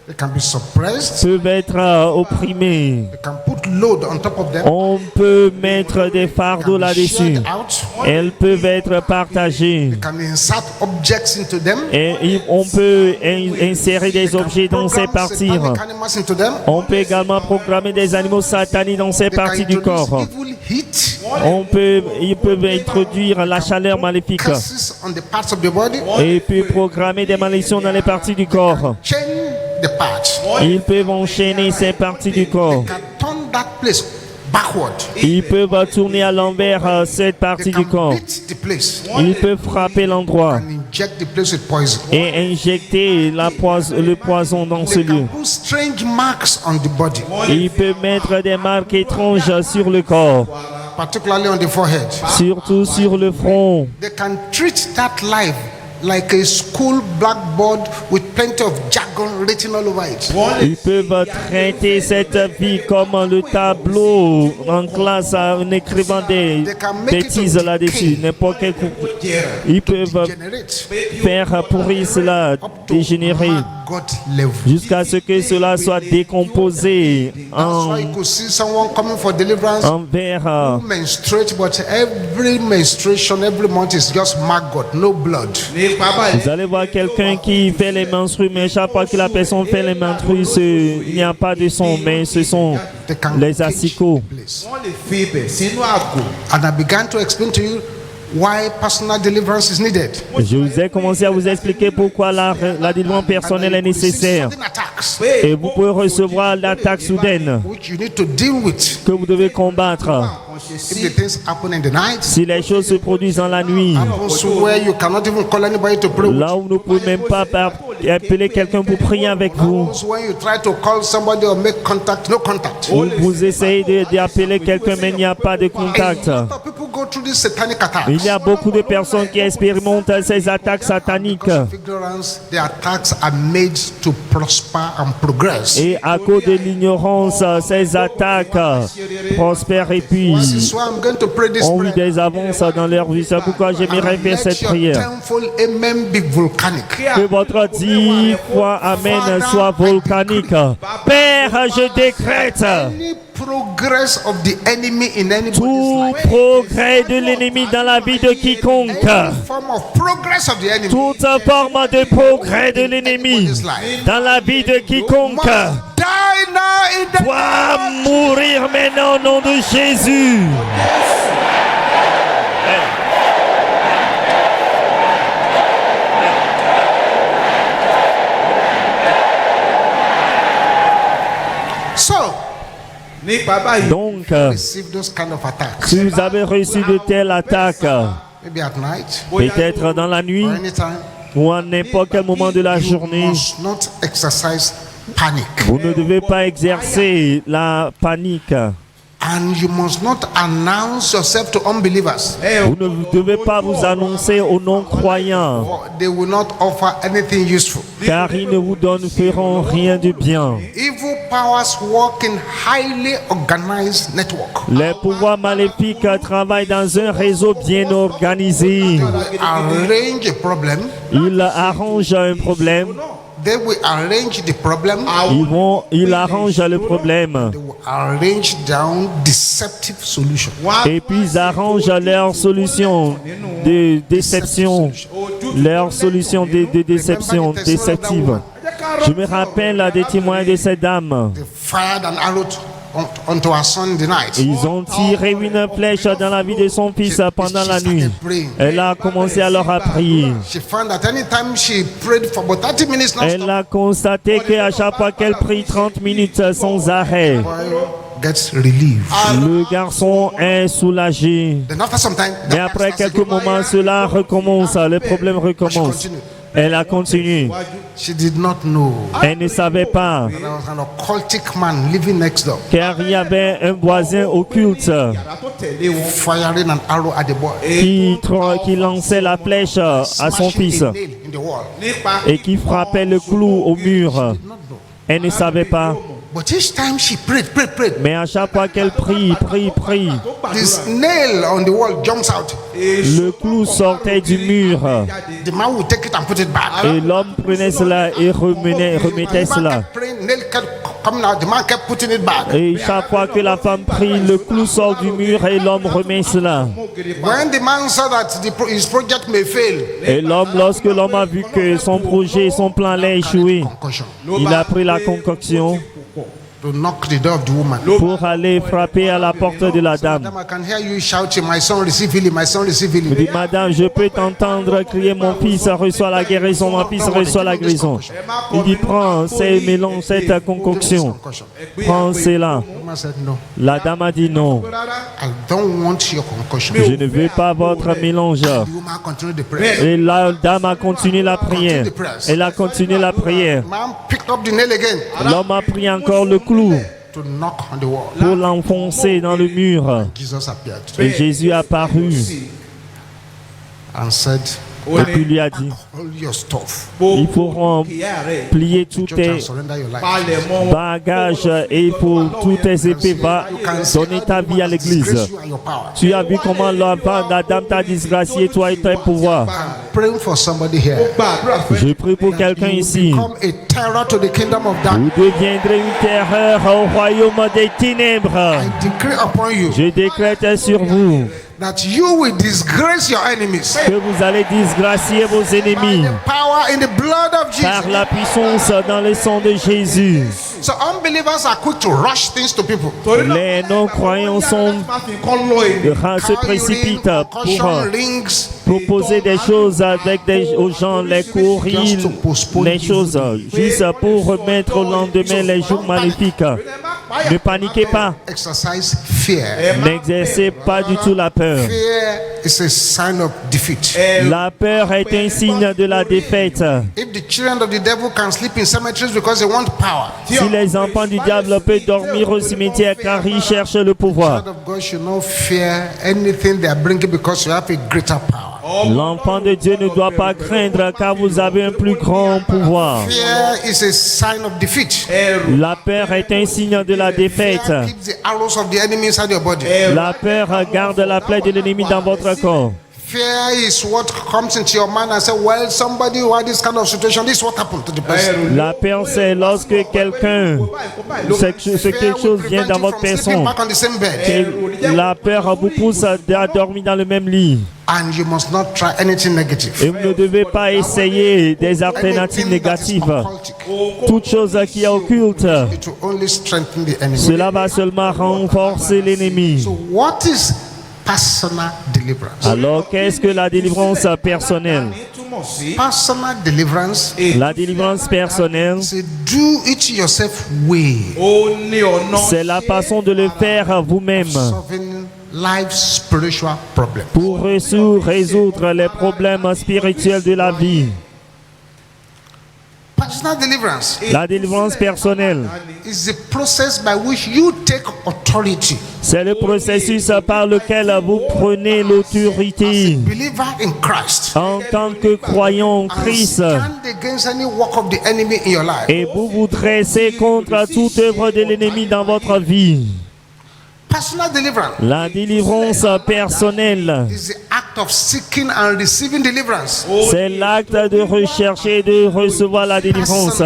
it can be suppressed, peuvent être opprimées. you can put load on top of them, On peut mettre des fardeaux can be là-dessus. shared out, Elles peuvent être partagées. you can insert objects into them, Et on peut insérer des objets dans ces program parties. satanic animals into them, On peut également programmer des animaux sataniques dans ces they can parties du introduce corps. evil heat, Ils peuvent introduire la chaleur maléfique. curses on the parts of the body, Et puis programmer des malédictions dans les parties du corps. chain the parts, Ils peuvent enchaîner ces parties du corps. can turn that place backward, Ils peuvent tourner à l'envers cette they partie du can corps. beat the place, Ils peuvent frapper l'endroit and inject the place with poison. et injecter le poison dans ce They lieu. can put strange marks on the body. Ils peuvent mettre des marques étranges sur le corps. particularly on the forehead. surtout sur le front. They can treat that life like a school blackboard with plenty of jargon written all over it. Ils peuvent traiter cette vie comme le tableau en classe en écrivant des bêtises là-dessus. N'importe quel coup. Ils peuvent Degenerate faire pourrir cela, dégénérer, God level. jusqu'à ce que cela soit décomposé That's why you could see someone coming for deliverance en verre. menstruate, but every menstruation every month is just maggot, no blood. Vous allez voir quelqu'un qui fait les menstrues, mais chaque fois que la personne fait les menstrues, il n'y a pas de sang, mais ce sont They can les cage asticots. the place. wọ́n lè fi ibẹ̀ sínú àgò. And I began to explain to you why personal deliverance is needed. Je vous ai commencé à vous expliquer pourquoi la délivrance personnelle est And you see nécessaire. sudden attacks Et vous pouvez recevoir l'attaque soudaine which you need to deal with. que vous devez combattre. If the things happen in the night, Si les choses se produisent dans la nuit, also where you cannot even call anybody to pray with. là où vous ne pouvez même pas appeler quelqu'un pour prier avec vous, Also when you try to call somebody or make contact, no contact. vous essayez d'appeler quelqu'un, mais il n'y a pas de contact. A lot of people go through these satanic attacks. Il y a beaucoup de personnes qui expérimentent ces attaques sataniques. Because of ignorance, the attacks are made to prosper and progress. Et à cause de l'ignorance, ces attaques prospèrent et puis This is why I'm going to pray this ont eu prayer. des avances dans leur vie. C'est pourquoi j'aimerais faire cette Let your prière. tenfold amen be volcanic. Que votre 10 fois Amen soit volcanique. Père, je décrète Any progress of the enemy in anybody's tout life, progrès de l'ennemi dans la vie de quiconque, any form of progress of the enemy toute forme de progrès de l'ennemi dans la vie de quiconque must die now in the doit mourir maintenant au nom de Jésus. So, nípa báyìí. Donc, receive those kind of attacks. si vous avez reçu de telles attaques, Maybe at night peut-être dans la nuit or anytime. ou à n'importe quel moment de la You journée, must not exercise panic. vous ne devez pas exercer la panique. And you must not announce yourself to unbelievers. Vous ne devez pas vous annoncer aux non-croyants, Or they will not offer anything useful. car ils ne vous feront rien de bien. Evil powers work in highly organized network. Les pouvoirs maléfiques travaillent dans un réseau bien organisé. Arrange a problem. Ils arrangent un problème. They will arrange the problem. Ils arrangent le problème. They will arrange down deceptive solution. Et puis ils arrangent leur solution de déception. Leur solution de déception déceptive. Je me rappelle des témoins de cette dame. They fired an arrow onto her son in the night. Ils ont tiré une flèche dans la vie de son fils pendant la nuit. Elle a commencé alors à prier. She found that anytime she prayed for about 30 minutes Elle non-stop, a constaté qu'à chaque fois qu'elle prie 30 minutes sans arrêt, gets relieved. le garçon est soulagé. Then after some time, Mais après quelques moments, cela recommence, le problème recommence. Elle a continué. she did not know Elle ne savait pas, there was an occultic man living next door, car il y avait un voisin occulte firing an arrow at the boy, qui lançait la flèche à son smashing fils a nail in the wall. et qui frappait le clou au mur. Elle ne savait pas. But each time she prayed, Mais à chaque fois qu'elle prie, this nail on the wall jumps out. le clou sortait du mur. The man will take it and put it back. Et l'homme prenait cela et remettait The man cela. kept praying, nail kept coming out. The man kept putting it back. Et chaque fois que la femme prie, le clou sort du mur et l'homme remet cela. When the man saw that his project may fail, Et l'homme, lorsque l'homme a vu que son projet, son plan allait échouer, concussion, il a pris la concoction to knock the door of the woman. pour aller frapper à la porte de la dame. Madam, I can hear you shouting, my son receive healing, my son receive Il healing. dit, madame, je peux t'entendre crier, mon fils reçoit la guérison, mon fils reçoit la guérison. Il dit, prends ces mélanges, cette concoction. Concussion. Prends cela. The woman said, no, La dame a dit non. I don't want your concussion. Je ne veux pas votre mélange. The woman continued the prayer. Et la dame a continué la prière. Elle a continué la prière. Man picked up the nail again. L'homme a pris encore le clou. to knock on the wall. pour l'enfoncer dans le mur. Jesus appeared Et Jésus apparut and said, et puis lui a dit, all your stuff, il faut plier tous church tes and surrender your life. bagages et il faut tous tes épées, va donner ta vie à l'église. Disgrace you and your power. Tu as vu comment la dame t'a disgracié, toi et tes pouvoirs. I'm praying for somebody here. Je prie pour quelqu'un ici. Become a terror to the kingdom of Vous darkness. deviendrez une terreur au royaume des ténèbres. I decree upon you Je décrète sur vous that you will disgrace your enemies. que vous allez disgracier vos By ennemis the power in the blood of par Jesus. la puissance dans le sang de Jésus. So unbelievers are quick to rush things to people. Les non-croyants se précipitent Concussion rings. proposer des choses aux gens, les courriers, les choses, juste pour remettre au lendemain les jours magnifiques. Ne paniquez pas, Exercise fear. n'exercez pas du tout la peur. Fear is a sign of defeat. La peur est un signe de la défaite. If the children of the devil can sleep in cemeteries because they want power, Si les enfants du diable peuvent dormir au cimetière car ils cherchent le pouvoir, child of God should not fear anything they are bringing because you have a greater power. l'enfant de Dieu ne doit pas craindre car vous avez un plus grand pouvoir. Fear is a sign of defeat. La peur est un signe de la défaite. Fear keeps the arrows of the enemy inside your body. La peur garde la plaie de l'ennemi dans votre corps. Fear is what comes into your mind and say, well, somebody who had this kind of situation, this is what happened to the person. La peur, c'est lorsque quelqu'un, quelque chose vient dans votre personne. Back on the same bed. Et la peur vous pousse à dormir dans le même lit. And you must not try anything negative. Et vous ne devez pas essayer des alternatives Anything that is négatives. occultic, Toute chose qui est occulte, it will only strengthen the enemy. cela va seulement renforcer l'ennemi. So what is personal deliverance? Alors, qu'est-ce que la délivrance personnelle? Personal deliverance La délivrance personnelle, is a do it yourself way c'est la façon de le faire vous-même solving life's spiritual problem. pour résoudre les problèmes spirituels de la vie. Personal deliverance La délivrance personnelle, is the process by which you take authority c'est le processus par lequel vous prenez l'autorité believer in Christ en tant que croyant en and Christ stand against any work of the enemy in your life. et vous vous dressez contre toute œuvre de l'ennemi dans votre vie. Personal deliverance La délivrance personnelle, is the act of seeking and receiving deliverance c'est l'acte de rechercher et de recevoir la délivrance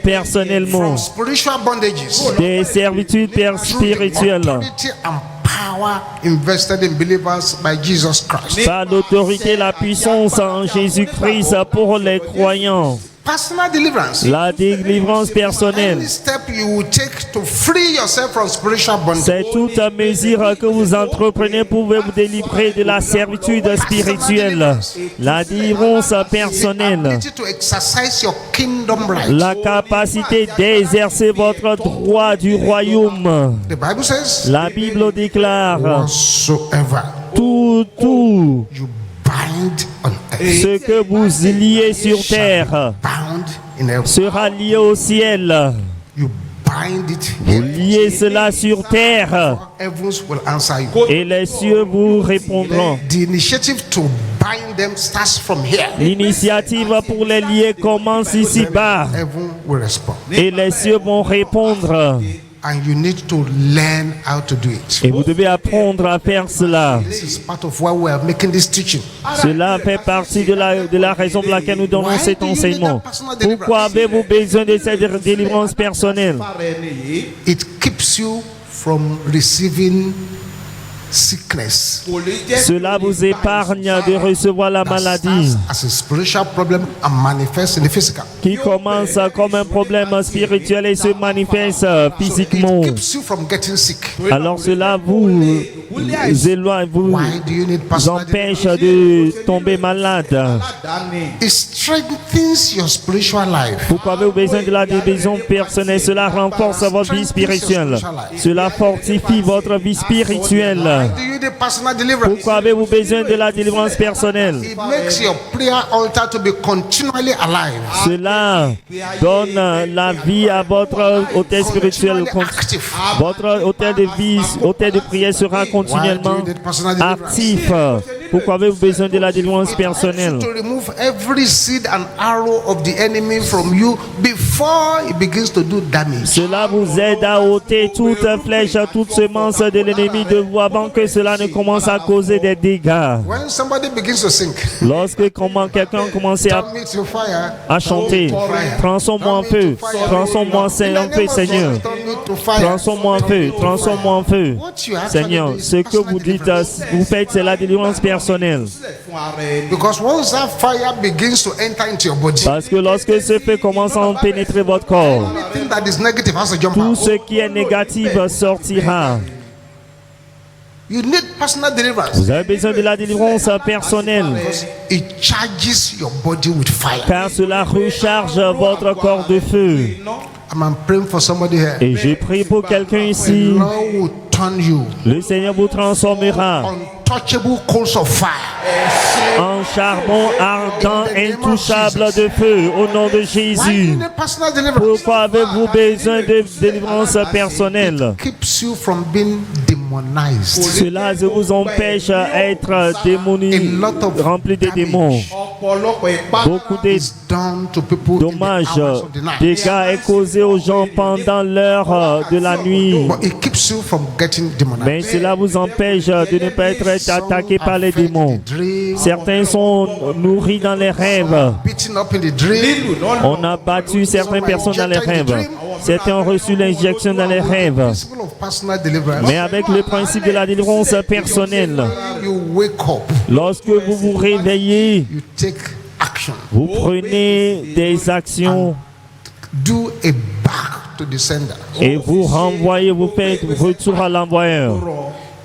personnellement from spiritual bondages. des servitudes spirituelles Authority and power invested in believers by Jesus Christ. par l'autorité et la puissance en Jésus-Christ pour les croyants. Personal deliverance. La délivrance personnelle, Any step you will take to free yourself from spiritual bondage. c'est toute mesure que vous entreprenez pour vous délivrer de la servitude spirituelle. La délivrance personnelle, Ability to exercise your kingdom right. la capacité d'exercer votre droit du royaume. The Bible says, La Bible déclare, whatsoever tout you bind on earth, ce que vous liez sur terre bound in heaven. sera lié au ciel. You bind it Vous here. liez cela sur terre Heavens will answer you. et les cieux vous répondront. The initiative to bind them starts from here. L'initiative pour les lier commence ici-bas Heaven will respond. et les cieux vont répondre. And you need to learn how to do it. Et vous devez apprendre à faire cela. This is part of why we are making this teaching. Cela fait partie de la raison pour laquelle nous donnons cet enseignement. Pourquoi avez-vous besoin de cette délivrance personnelle? It keeps you from receiving sickness. Cela vous épargne de recevoir la That maladie starts as a spiritual problem and manifests in the physical. qui commence comme un problème spirituel et se manifeste physiquement. It keeps you from getting sick. Alors cela vous éloigne, vous Why do you need personal empêche deliverance? de tomber malade. It strengthens your spiritual life. Pourquoi avez-vous besoin de la division personnelle? Cela renforce votre vie spirituelle. Cela fortifie votre vie spirituelle. Do you need personal deliverance? Pourquoi avez-vous besoin de la délivrance personnelle? It makes your prayer altar to be continually alive. Cela donne la vie à votre hôtel spirituel. Votre hôtel de vie, hôtel de prière sera continuellement actif. Pourquoi avez-vous besoin de la délivrance personnelle? To remove every seed and arrow of the enemy from you before it begins to do damage. Cela vous aide à ôter toute flèche, toute semence de l'ennemi de vous avant que cela ne commence à causer des dégâts. When somebody begins to sink, Lorsque quelqu'un commence turn me to fire. à chanter, transforme-moi en feu, transforme-moi en feu, Seigneur. Transforme-moi en feu, transforme-moi en feu. Seigneur, ce que vous dites, vous faites, c'est la délivrance personnelle. Because once that fire begins to enter into your body, Parce que lorsque ce feu commence à pénétrer votre corps, anything that is negative has to jump tout out. ce qui est négatif sortira. You need personal deliverance. Vous avez besoin de la délivrance personnelle, It charges your body with fire. car cela recharge votre corps de feu. I'm praying for somebody here. Et je prie pour quelqu'un ici. The Lord will turn you Le Seigneur vous transformera untouchable coals of fire. en charbon ardent, intouchable de feu, au nom de Why do you Jésus. need personal deliverance? Pourquoi avez-vous besoin de délivrance personnelle? Keeps you from being demonized. Cela vous empêche d'être rempli de démons. Beaucoup de It's done to people in the dommages, hours of the night. dégâts est causé aux gens pendant l'heure de la nuit. But it keeps you from getting demonized. Mais cela vous empêche de ne pas être attaqué par les démons. Certains sont nourris dans les rêves. Beaten up in the dream. On a battu certaines personnes dans les rêves. Certains ont reçu l'injection dans les rêves. Principle of personal deliverance. Mais avec le principe de la délivrance personnelle, You wake up, lorsque vous vous réveillez, you take action. vous prenez des actions Do a back to the sender. et vous renvoyez, vous faites retour à l'envoyeur.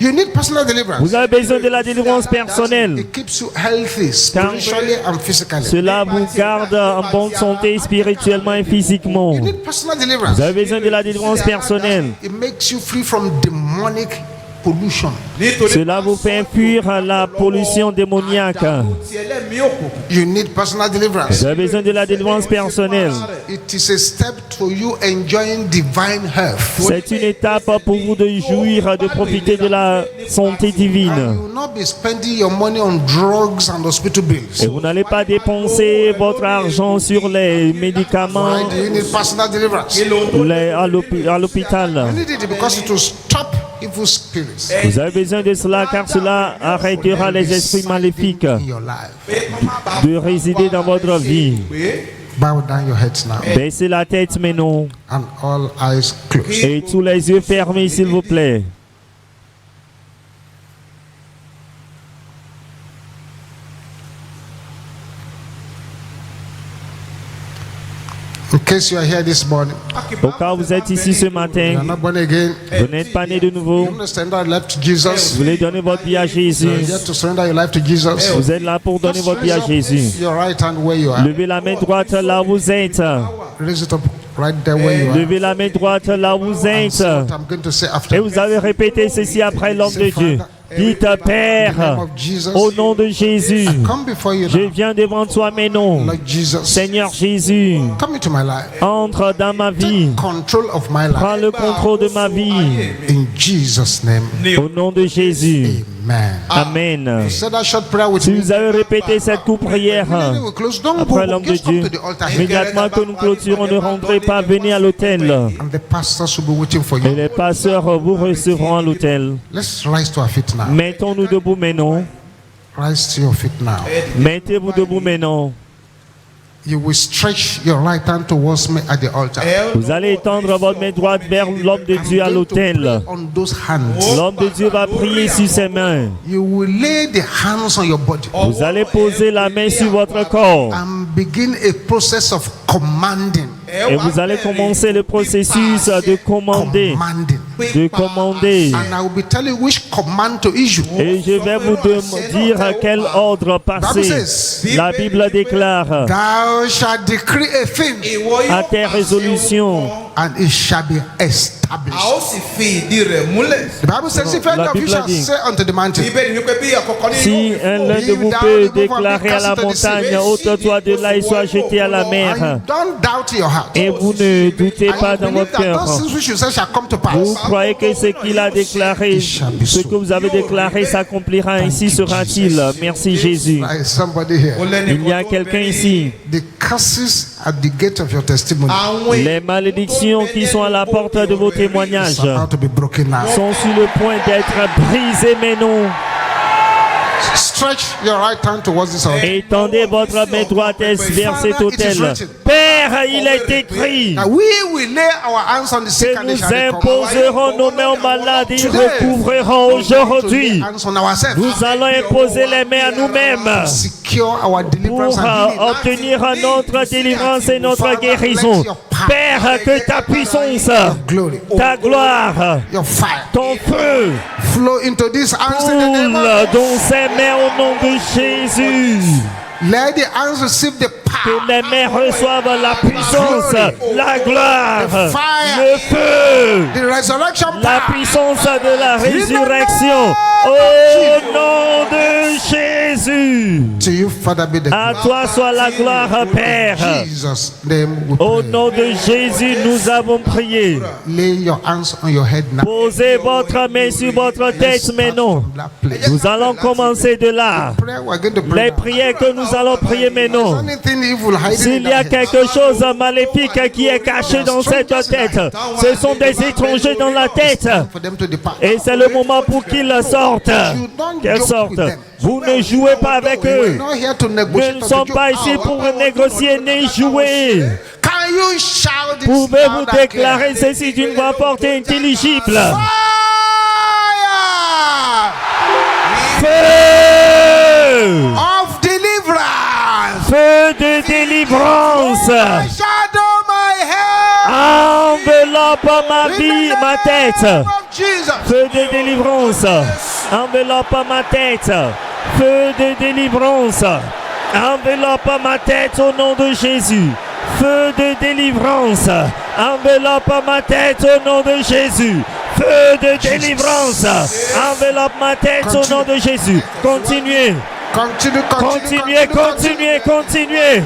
You need personal deliverance. Vous avez besoin de la délivrance personnelle. It keeps you healthy spiritually and physically. Cela vous garde en bonne santé spirituellement et physiquement. You need personal deliverance. Vous avez besoin de la délivrance personnelle. It makes you free from demonic pollution. Cela vous fait fuir la pollution démoniaque. You need personal deliverance. Vous avez besoin de la délivrance personnelle. It is a step to you enjoying divine health. C'est une étape pour vous de jouir, de profiter de la santé You divine. will not be spending your money on drugs and hospital bills. Et vous n'allez pas dépenser votre argent sur les médicaments Why do you need personal deliverance? à l'hôpital. You need it because it will stop evil spirits Vous avez besoin de cela car cela arrêtera les esprits maléfiques in your life. de résider dans votre vie. Bow down your heads now Baissez la tête maintenant and all eyes closed. et tous les yeux fermés s'il vous plaît. In case you are here this morning, Au cas où vous êtes ici ce you matin, are not born again, vous n'êtes pas né de nouveau, you want to surrender your life to Jesus, vous voulez donner votre vie à Jésus, you have to surrender your life to Jesus. vous êtes là pour donner votre vie à Jésus. Your right hand where you are. Levez la main droite là où vous êtes. Raise it up right there where you are. Levez la main droite là où vous êtes. Say what I'm going to say after. Et vous avez répété ceci après l'homme de Dieu. Dites, Père, au nom de Jésus, Come before you je now, viens devant toi, mais non. Lord Jesus. Seigneur Jésus, Come into my life. entre dans ma vie. Control of my life. Prends le contrôle de ma vie. In Jesus' name. Au nom de Jésus. Amen. Amen. Say that short prayer with Si me. vous avez répété cette courte prière, Immediately we close. Don't go. après l'homme de Just come Dieu, to the altar here. immédiatement que nous clôturons, ne rentrez pas, venez à l'hôtel. And the pastors will be waiting for Et you. les pasteurs vous recevront à l'hôtel. Let's rise to our feet now. Mettons-nous debout maintenant. Rise to your feet now. Mettez-vous debout maintenant. You will stretch your right hand towards me at the altar. Vous allez étendre votre main droite vers l'homme de Dieu à I'm going to l'autel. pray on those hands. L'homme de Dieu va prier sur ses mains. You will lay the hands on your body Vous allez poser la main sur votre corps. and begin a process of commanding. Et vous allez commencer le processus de commander. Commanding. De commander. And I will be telling you which command to issue. Et je vais vous dire à quel ordre passer. La Bible déclare Thou shalt decree a thing, à tes résolutions and it shall be a established. ó sì fi ìdí rẹ̀ múlẹ̀. The Bible says, if any of you shall say unto the mountain, Bíbélì wípé bí àkọ́kọ́ nínú Si l'un de vous peut déclarer à la montagne, ôte-toi de là et sois jeté à la and mer, you don't doubt in your heart, et vous ne doutez and pas you dans believe votre that cœur, those things which you say shall come to vous pass, croyez que ce qu'il a déclaré, ce que vous avez déclaré s'accomplira, ainsi sera-t-il. Merci Jésus. there is somebody here. Il y a quelqu'un ici. The curses at the gate of your testimony Àwọn Les malédictions qui sont à la porte de vos témoignages is about to be broken now. sont sur le point d'être brisées, mais non. Stretch your right hand towards this altar. Étendez votre main droite vers cet autel. Père, il est écrit Now we will lay our hands on the sick que and they nous shall recover. imposerons nos mains aux malades et Today, recouvrirons we are going to lay aujourd'hui. hands on ourselves. Nous allons imposer les mains à nous-mêmes Secure our deliverance pour and healing. obtenir notre délivrance et notre guérison. Père, que ta puissance, Glory, ta gloire, your fire ton feu flow into this hands in the name coule of dans ces mains au nom de Jésus. let the hands receive the Que power. les mains reçoivent la puissance, la gloire, le feu, The resurrection la power. puissance de la résurrection. Au nom de Jésus. To you, Father, be the À glory. toi soit la gloire, Père. Jesus' name we Au pray. nom de Jésus, nous avons prié. Lay your hands on your head now. Posez votre main sur votre tête maintenant. That place. Nous allons commencer de là. Prayer, we're going to pray Les now. prières que nous allons prier maintenant. Anything evil hiding in S'il y a that head. quelque chose de maléfique qui est caché dans cette tête, ce sont des étrangers dans la tête. For them to depart. Et c'est le moment pour qu'ils sortent. Qu'elles sortent. Vous ne jouez pas avec We're eux. not here to Nous negotiate. ne or sommes to pas joke. ici pour négocier ni jouer. Can you shout this Pouvez-vous loud and déclarer clear? ceci d'une voix forte et intelligible? Fire! Feu! Of deliverance. Feu de délivrance! Shadow my head. Enveloppe ma vie, ma tête. Of Jesus. Feu de délivrance. Enveloppe ma tête. Feu de délivrance. Enveloppe ma tête au nom de Jésus. Feu de délivrance. Enveloppe ma tête au nom de Jésus. Feu de délivrance. Enveloppe ma tête au nom de Jésus. Continuez. Continue, Continuez, continuez, continuez.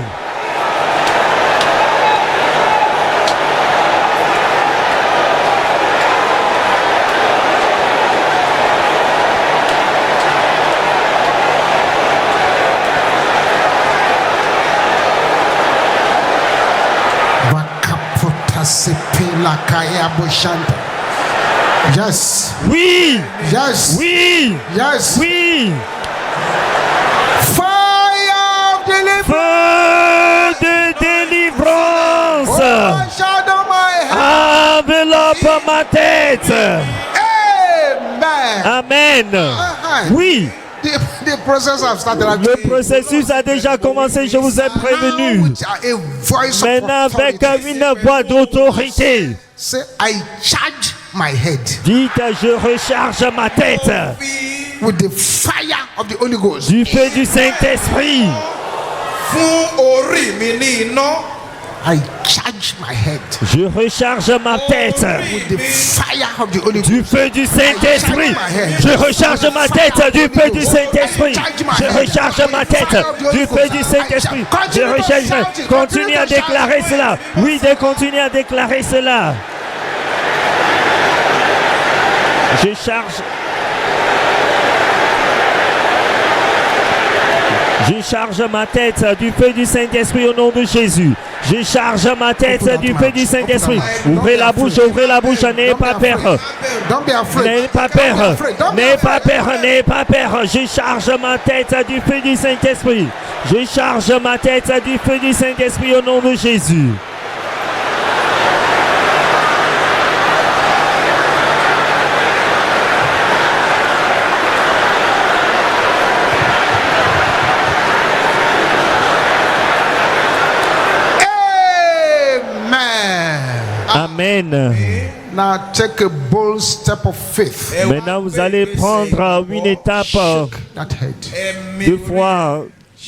Vakapota sepela kaya boshanta. Yes, Oui, yes, oui, yes. oui. Fire of deliverance. Feu de délivrance. Shadow my head. Enveloppe ma tête. Amen. Amen. Oui, The process have started. le processus a déjà commencé, je vous ai prévenu. A voice of Maintenant, avec authority. une voix d'autorité, Say, I charge my head dites, je recharge ma tête with the fire of the Holy Ghost. du feu du Saint-Esprit. fún orí mi ní iná. I charge my head Je recharge ma tête with the fire of the Holy Ghost. du feu du Saint-Esprit. Je recharge ma tête du feu du Saint-Esprit. Je recharge ma tête du feu du Saint-Esprit. Je recharge. Continuez à déclarer cela. Oui, continuez à déclarer cela. Je charge. Je charge ma tête du feu du Saint-Esprit au nom de Jésus. Je charge ma tête du feu du Saint-Esprit. Ouvrez la bouche, n'ayez pas peur. Don't be afraid. N'ayez pas peur, n'ayez pas peur, n'ayez pas peur. Je charge ma tête du feu du Saint-Esprit. Je charge ma tête du feu du Saint-Esprit au nom de Jésus. Amen. Now take a bold step of faith. Maintenant, vous allez prendre une étape That head. deux fois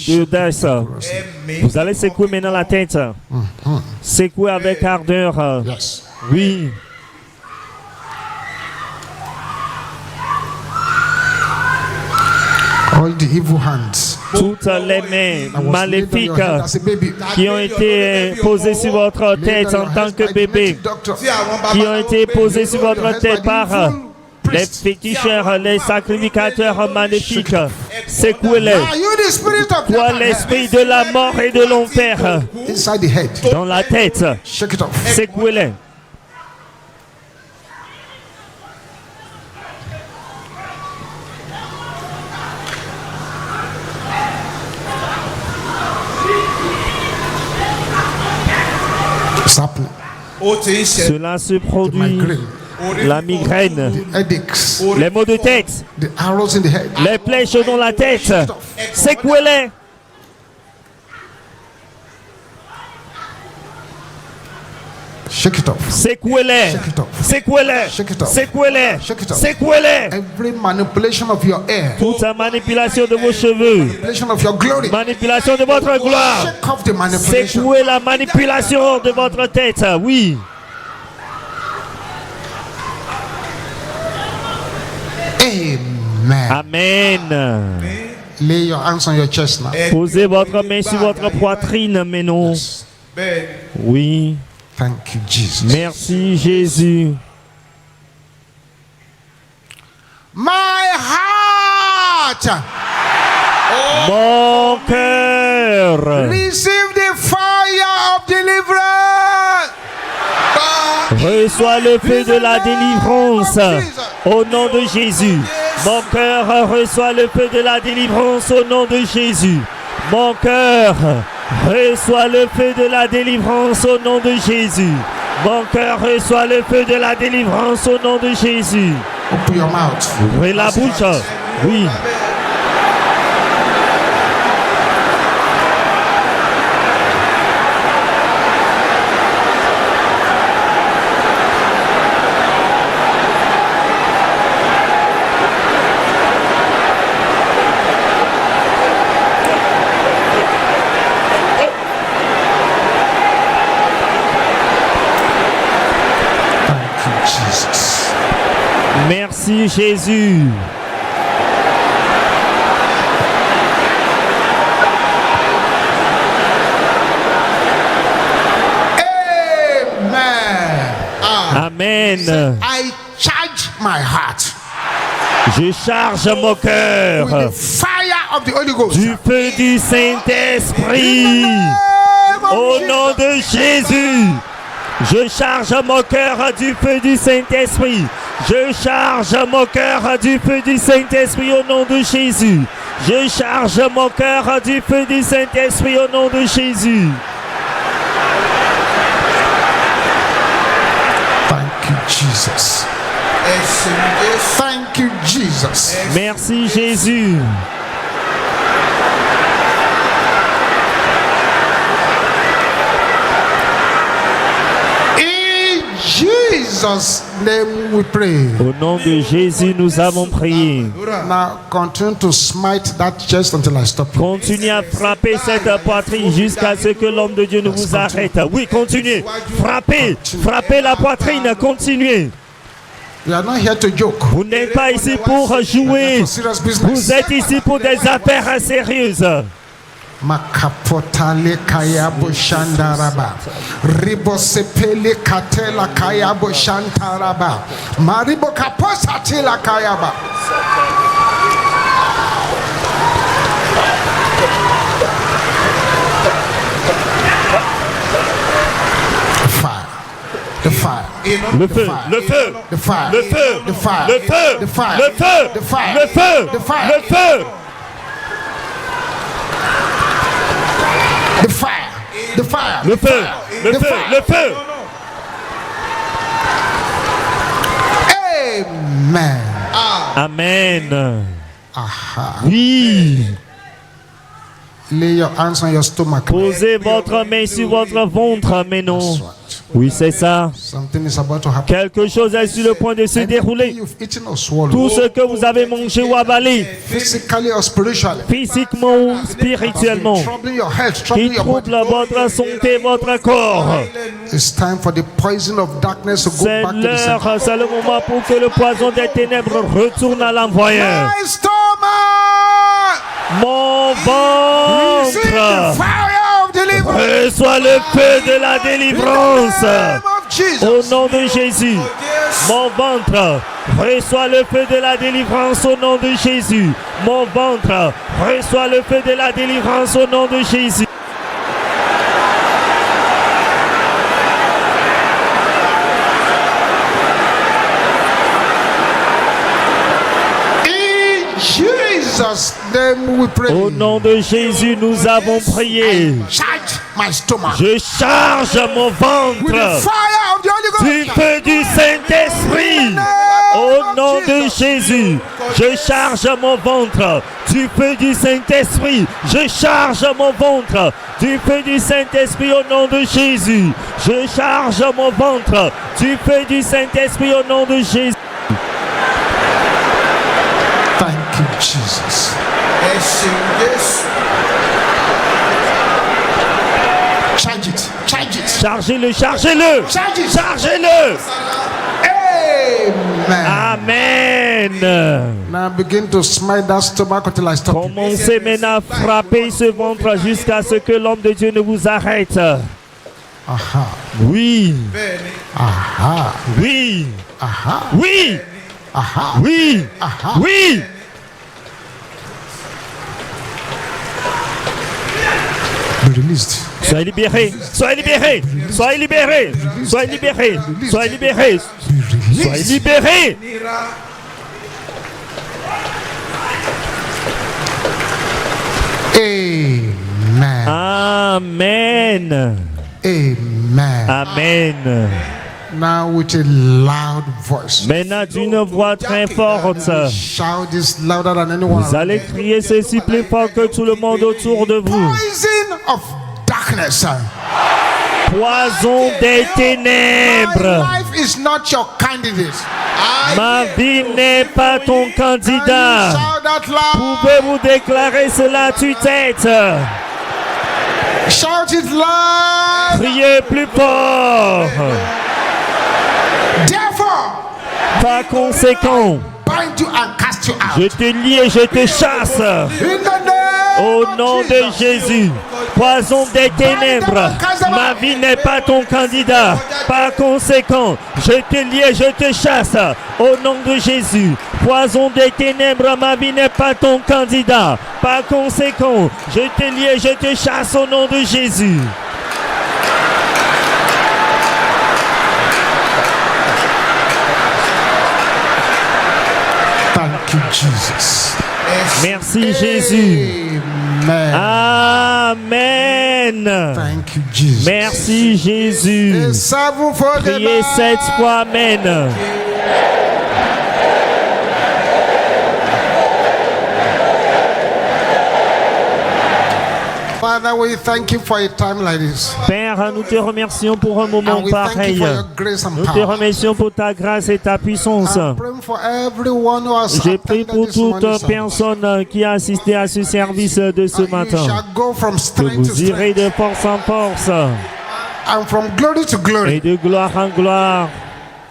d'audace. Vous allez secouer maintenant la tête. Secouer avec ardeur. Yes. Oui. All the evil hands Toutes les mains that was laid on maléfiques your head as a baby. qui ont été posées sur votre tête en tant que bébé, Tí àwọn qui ont babaláwo été gbé posées sur lórí votre tête par les féticheurs, les sacrificateurs maléfiques. Secouez-les. Are you the spirit of Toi, death? l'esprit de la mort et de l'enfer, Inside the head. dans la tête, Shake it off. secouez-les. It's happening. ó ti ń ṣe Cela se produit. Migraine. La migraine, The headaches. les maux de tête, The arrows in the head. les flèches dans la tête, secouez-les. Shake it off. Secouez-les. Shake it off. Secouez-les. Shake it off. Secouez-les. Shake it off. Secouez-les. Every manipulation of your hair, Toute manipulation de vos cheveux, manipulation of your glory. manipulation de votre gloire, Shake off the manipulation. secouez la manipulation de votre tête. Oui. Amen. Amen. Lay your hands on your chest now. Posez votre main sur votre poitrine, mais non. bẹ́ẹ̀ Oui. Thank you, Jesus. Merci Jésus. My heart, Mon cœur, receive the fire of deliverance. reçois le feu de la délivrance au nom de Jésus. Mon cœur reçoit le feu de la délivrance au nom de Jésus. Mon cœur reçoit le feu de la délivrance au nom de Jésus. Mon cœur reçoit le feu de la délivrance au nom de Jésus. Open your mouth. Ouvrez la bouche. Oui. Thank you, Jesus. Merci Jésus. Amen. Amen. I charge my heart Je charge mon with the cœur fire of the Holy Ghost. du feu du Saint-Esprit. Au nom de Jésus, je charge mon cœur du feu du Saint-Esprit. Je charge mon cœur du feu du Saint-Esprit au nom de Jésus. Je charge mon cœur du feu du Saint-Esprit au nom de Jésus. Thank you, Jesus. ẹ̀sìn Jésù Thank you, Jesus. Merci Jésus. In Jesus' name we pray. Au nom de Jésus, nous avons prié. Now continue to smite that chest until I stop you. Continuez à frapper cette poitrine jusqu'à ce que l'homme de Dieu ne vous arrête. Oui, continuez. Frappez. Frappez la poitrine. Continuez. We are not here to joke. Vous n'êtes pas ici pour jouer. For serious Vous business. êtes ici pour des affaires sérieuses. Makapotale kaya boshandaraba. Ribosepele katela kaya boshantaraba. Maribo kaposatela kayaba. Fire. The fire. Le feu, le feu, The fire. le feu, The fire. le feu, The fire. le feu, The fire. le feu, The fire. le feu. The fire. The fire. Le feu, le The feu, fire. le feu. Amen. Amen. Aha. Oui. Lay your hands on your stomach. Posez votre main sur votre ventre, mais non. That's right. Oui, c'est ça. Something is about to happen. Quelque chose est sur le point de se dérouler. You've eaten or swallowed, Tout ce que vous avez mangé ou avalé, physically or spiritually, physiquement ou spirituellement, troubling your health, qui troubling your trouble body. votre santé, votre corps. It's time for the poison of darkness to go C'est back to the center. l'heure, c'est le moment pour que le poison des ténèbres retourne à l'envoyeur. My stomach, Mon receive the ventre fire of deliverance. reçoit le feu de la délivrance. Name of Jesus. Au nom de Jésus, mon ventre reçoit le feu de la délivrance au nom de Jésus. Mon ventre reçoit le feu de la délivrance au nom de Jésus. In Jesus' name we pray. Au nom de Jésus, nous avons prié. Charge my stomach Je charge mon with the ventre fire of the Holy du Ghost. feu du Saint-Esprit. Au nom de Jésus, je charge mon ventre du feu du Saint-Esprit. Je charge mon ventre du feu du Saint-Esprit au nom de Jésus. Je charge mon ventre du feu du Saint-Esprit au nom de Jésus. Thank you, Jesus. ẹ ṣeun Jésù. Charge it. Charge it. Chargez-le, chargez-le, Charge it. chargez-le. Amen. Amen. Now begin to smite that stomach until I stop. Commencez maintenant à frapper ce ventre jusqu'à ce que l'homme de Dieu ne vous arrête. Aha. Oui, Bẹ́ẹ̀ni, Aha. oui, Aha. oui, Aha. oui, Aha. oui. Be released. Soyez libérés, soyez libérés, soyez libérés, soyez libérés, soyez libérés, Be soyez released. libérés. nira, Amen. Amen. Amen. Amen. Now with a loud voice. Maintenant d'une voix très forte, Shout this louder than anyone. vous allez crier ceci plus fort que tout le monde autour de vous. Poison of darkness. Poison des My ténèbres. life is not your candidate. Ma vie n'est pas ton Can you candidat. shout that loud? Pouvez-vous déclarer cela à tue-tête? Shout it loud. Criez plus fort. Therefore, Par conséquent, bind you and cast you out. je te lie et je te chasse. In the name Au nom of de Jesus. Jésus, poison des ténèbres, ma vie n'est pas ton candidat. Par conséquent, je te lie et je te chasse. Au nom de Jésus, poison des ténèbres, ma vie n'est pas ton candidat. Par conséquent, je te lie et je te chasse au nom de Jésus. Thank you, Jesus. Merci Jésus. Amen. Amen. Thank you, Jesus. Merci Jésus. A sevenfold Priez amen. 7 fois Amen. Father, we thank you for a time like this. Père, nous te remercions pour un moment And we thank pareil. you for your grace and Nous te power. remercions pour ta grâce et ta puissance. I'm praying for everyone who has J'ai prié attended pour this toute morning service. personne qui a assisté à ce service de ce You matin. shall go from Que strength to vous irez strength de force en force and from glory to et glory. de gloire en gloire.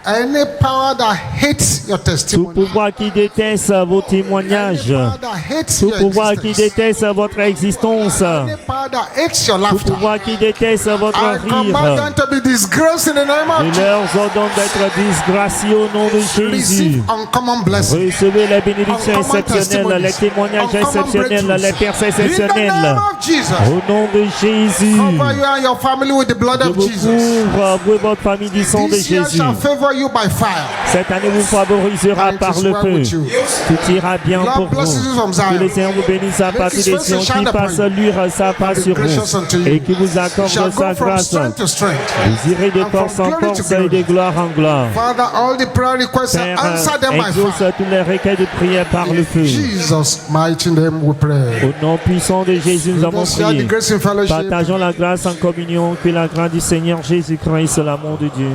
Any power that hates your Tout testimony, pouvoir qui déteste vos témoignages. power that hates Tout your pouvoir qui existence, déteste votre existence. any power that hates your Tout laughter, pouvoir qui déteste votre I command rire. them to be disgraced in the name of Je Jesus. leur ordonne d'être disgraciés au nom de Jésus. Receive uncommon blessings. Recevez les bénédictions exceptionnelles, les témoignages exceptionnels, les percées In the exceptionnelles. name of Jesus. Au nom de Jésus, Cover you and your family with the blood je of vous Jesus. couvre, vous et votre famille du sang de This year Jésus. shall favor you by fire. Cette année vous favorisera And it par is le well feu. with you. Tout ira bien Lord pour blesses vous. you from Que Zion. le Seigneur vous bénisse à partir his des face to Sion, shine qu'il upon fasse you. luire sa face be sur gracious vous unto you. et qui vous You accorde shall sa go from grâce. strength to strength. Vous irez de And force from en glory to force et glory. de gloire en gloire. Father, all the prayer requests are Père, answered them by exauce fire. toutes les requêtes de prière par le feu. Jesus' mighty name we pray. Au nom puissant de Jésus, nous avons Let us share the prié. grace in fellowship. Partageons la grâce en communion, que la grâce du Seigneur Jésus-Christ, l'amour de Dieu,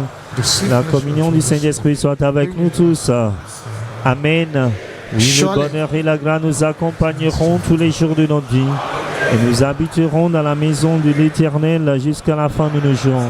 la communion du Saint-Esprit soit avec nous tous. Amen. Oui, le bonheur et la grâce nous accompagneront tous les jours de notre vie et nous habiterons dans la maison de l'Éternel jusqu'à la fin de nos jours.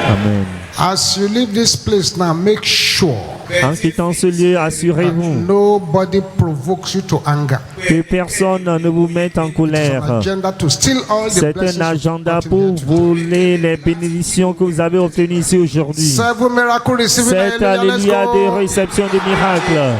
Amen. As you leave this place now, make sure En quittant ce lieu, assurez-vous nobody provokes you to anger. que personne ne vous mette en An colère. agenda to steal all the C'est blessings un you've agenda gotten pour here today. voler les bénédictions que vous avez obtenues ici aujourd'hui. 7 miracles receiving. C'est Hallelujah. Let's alléluia de go. réception des miracles.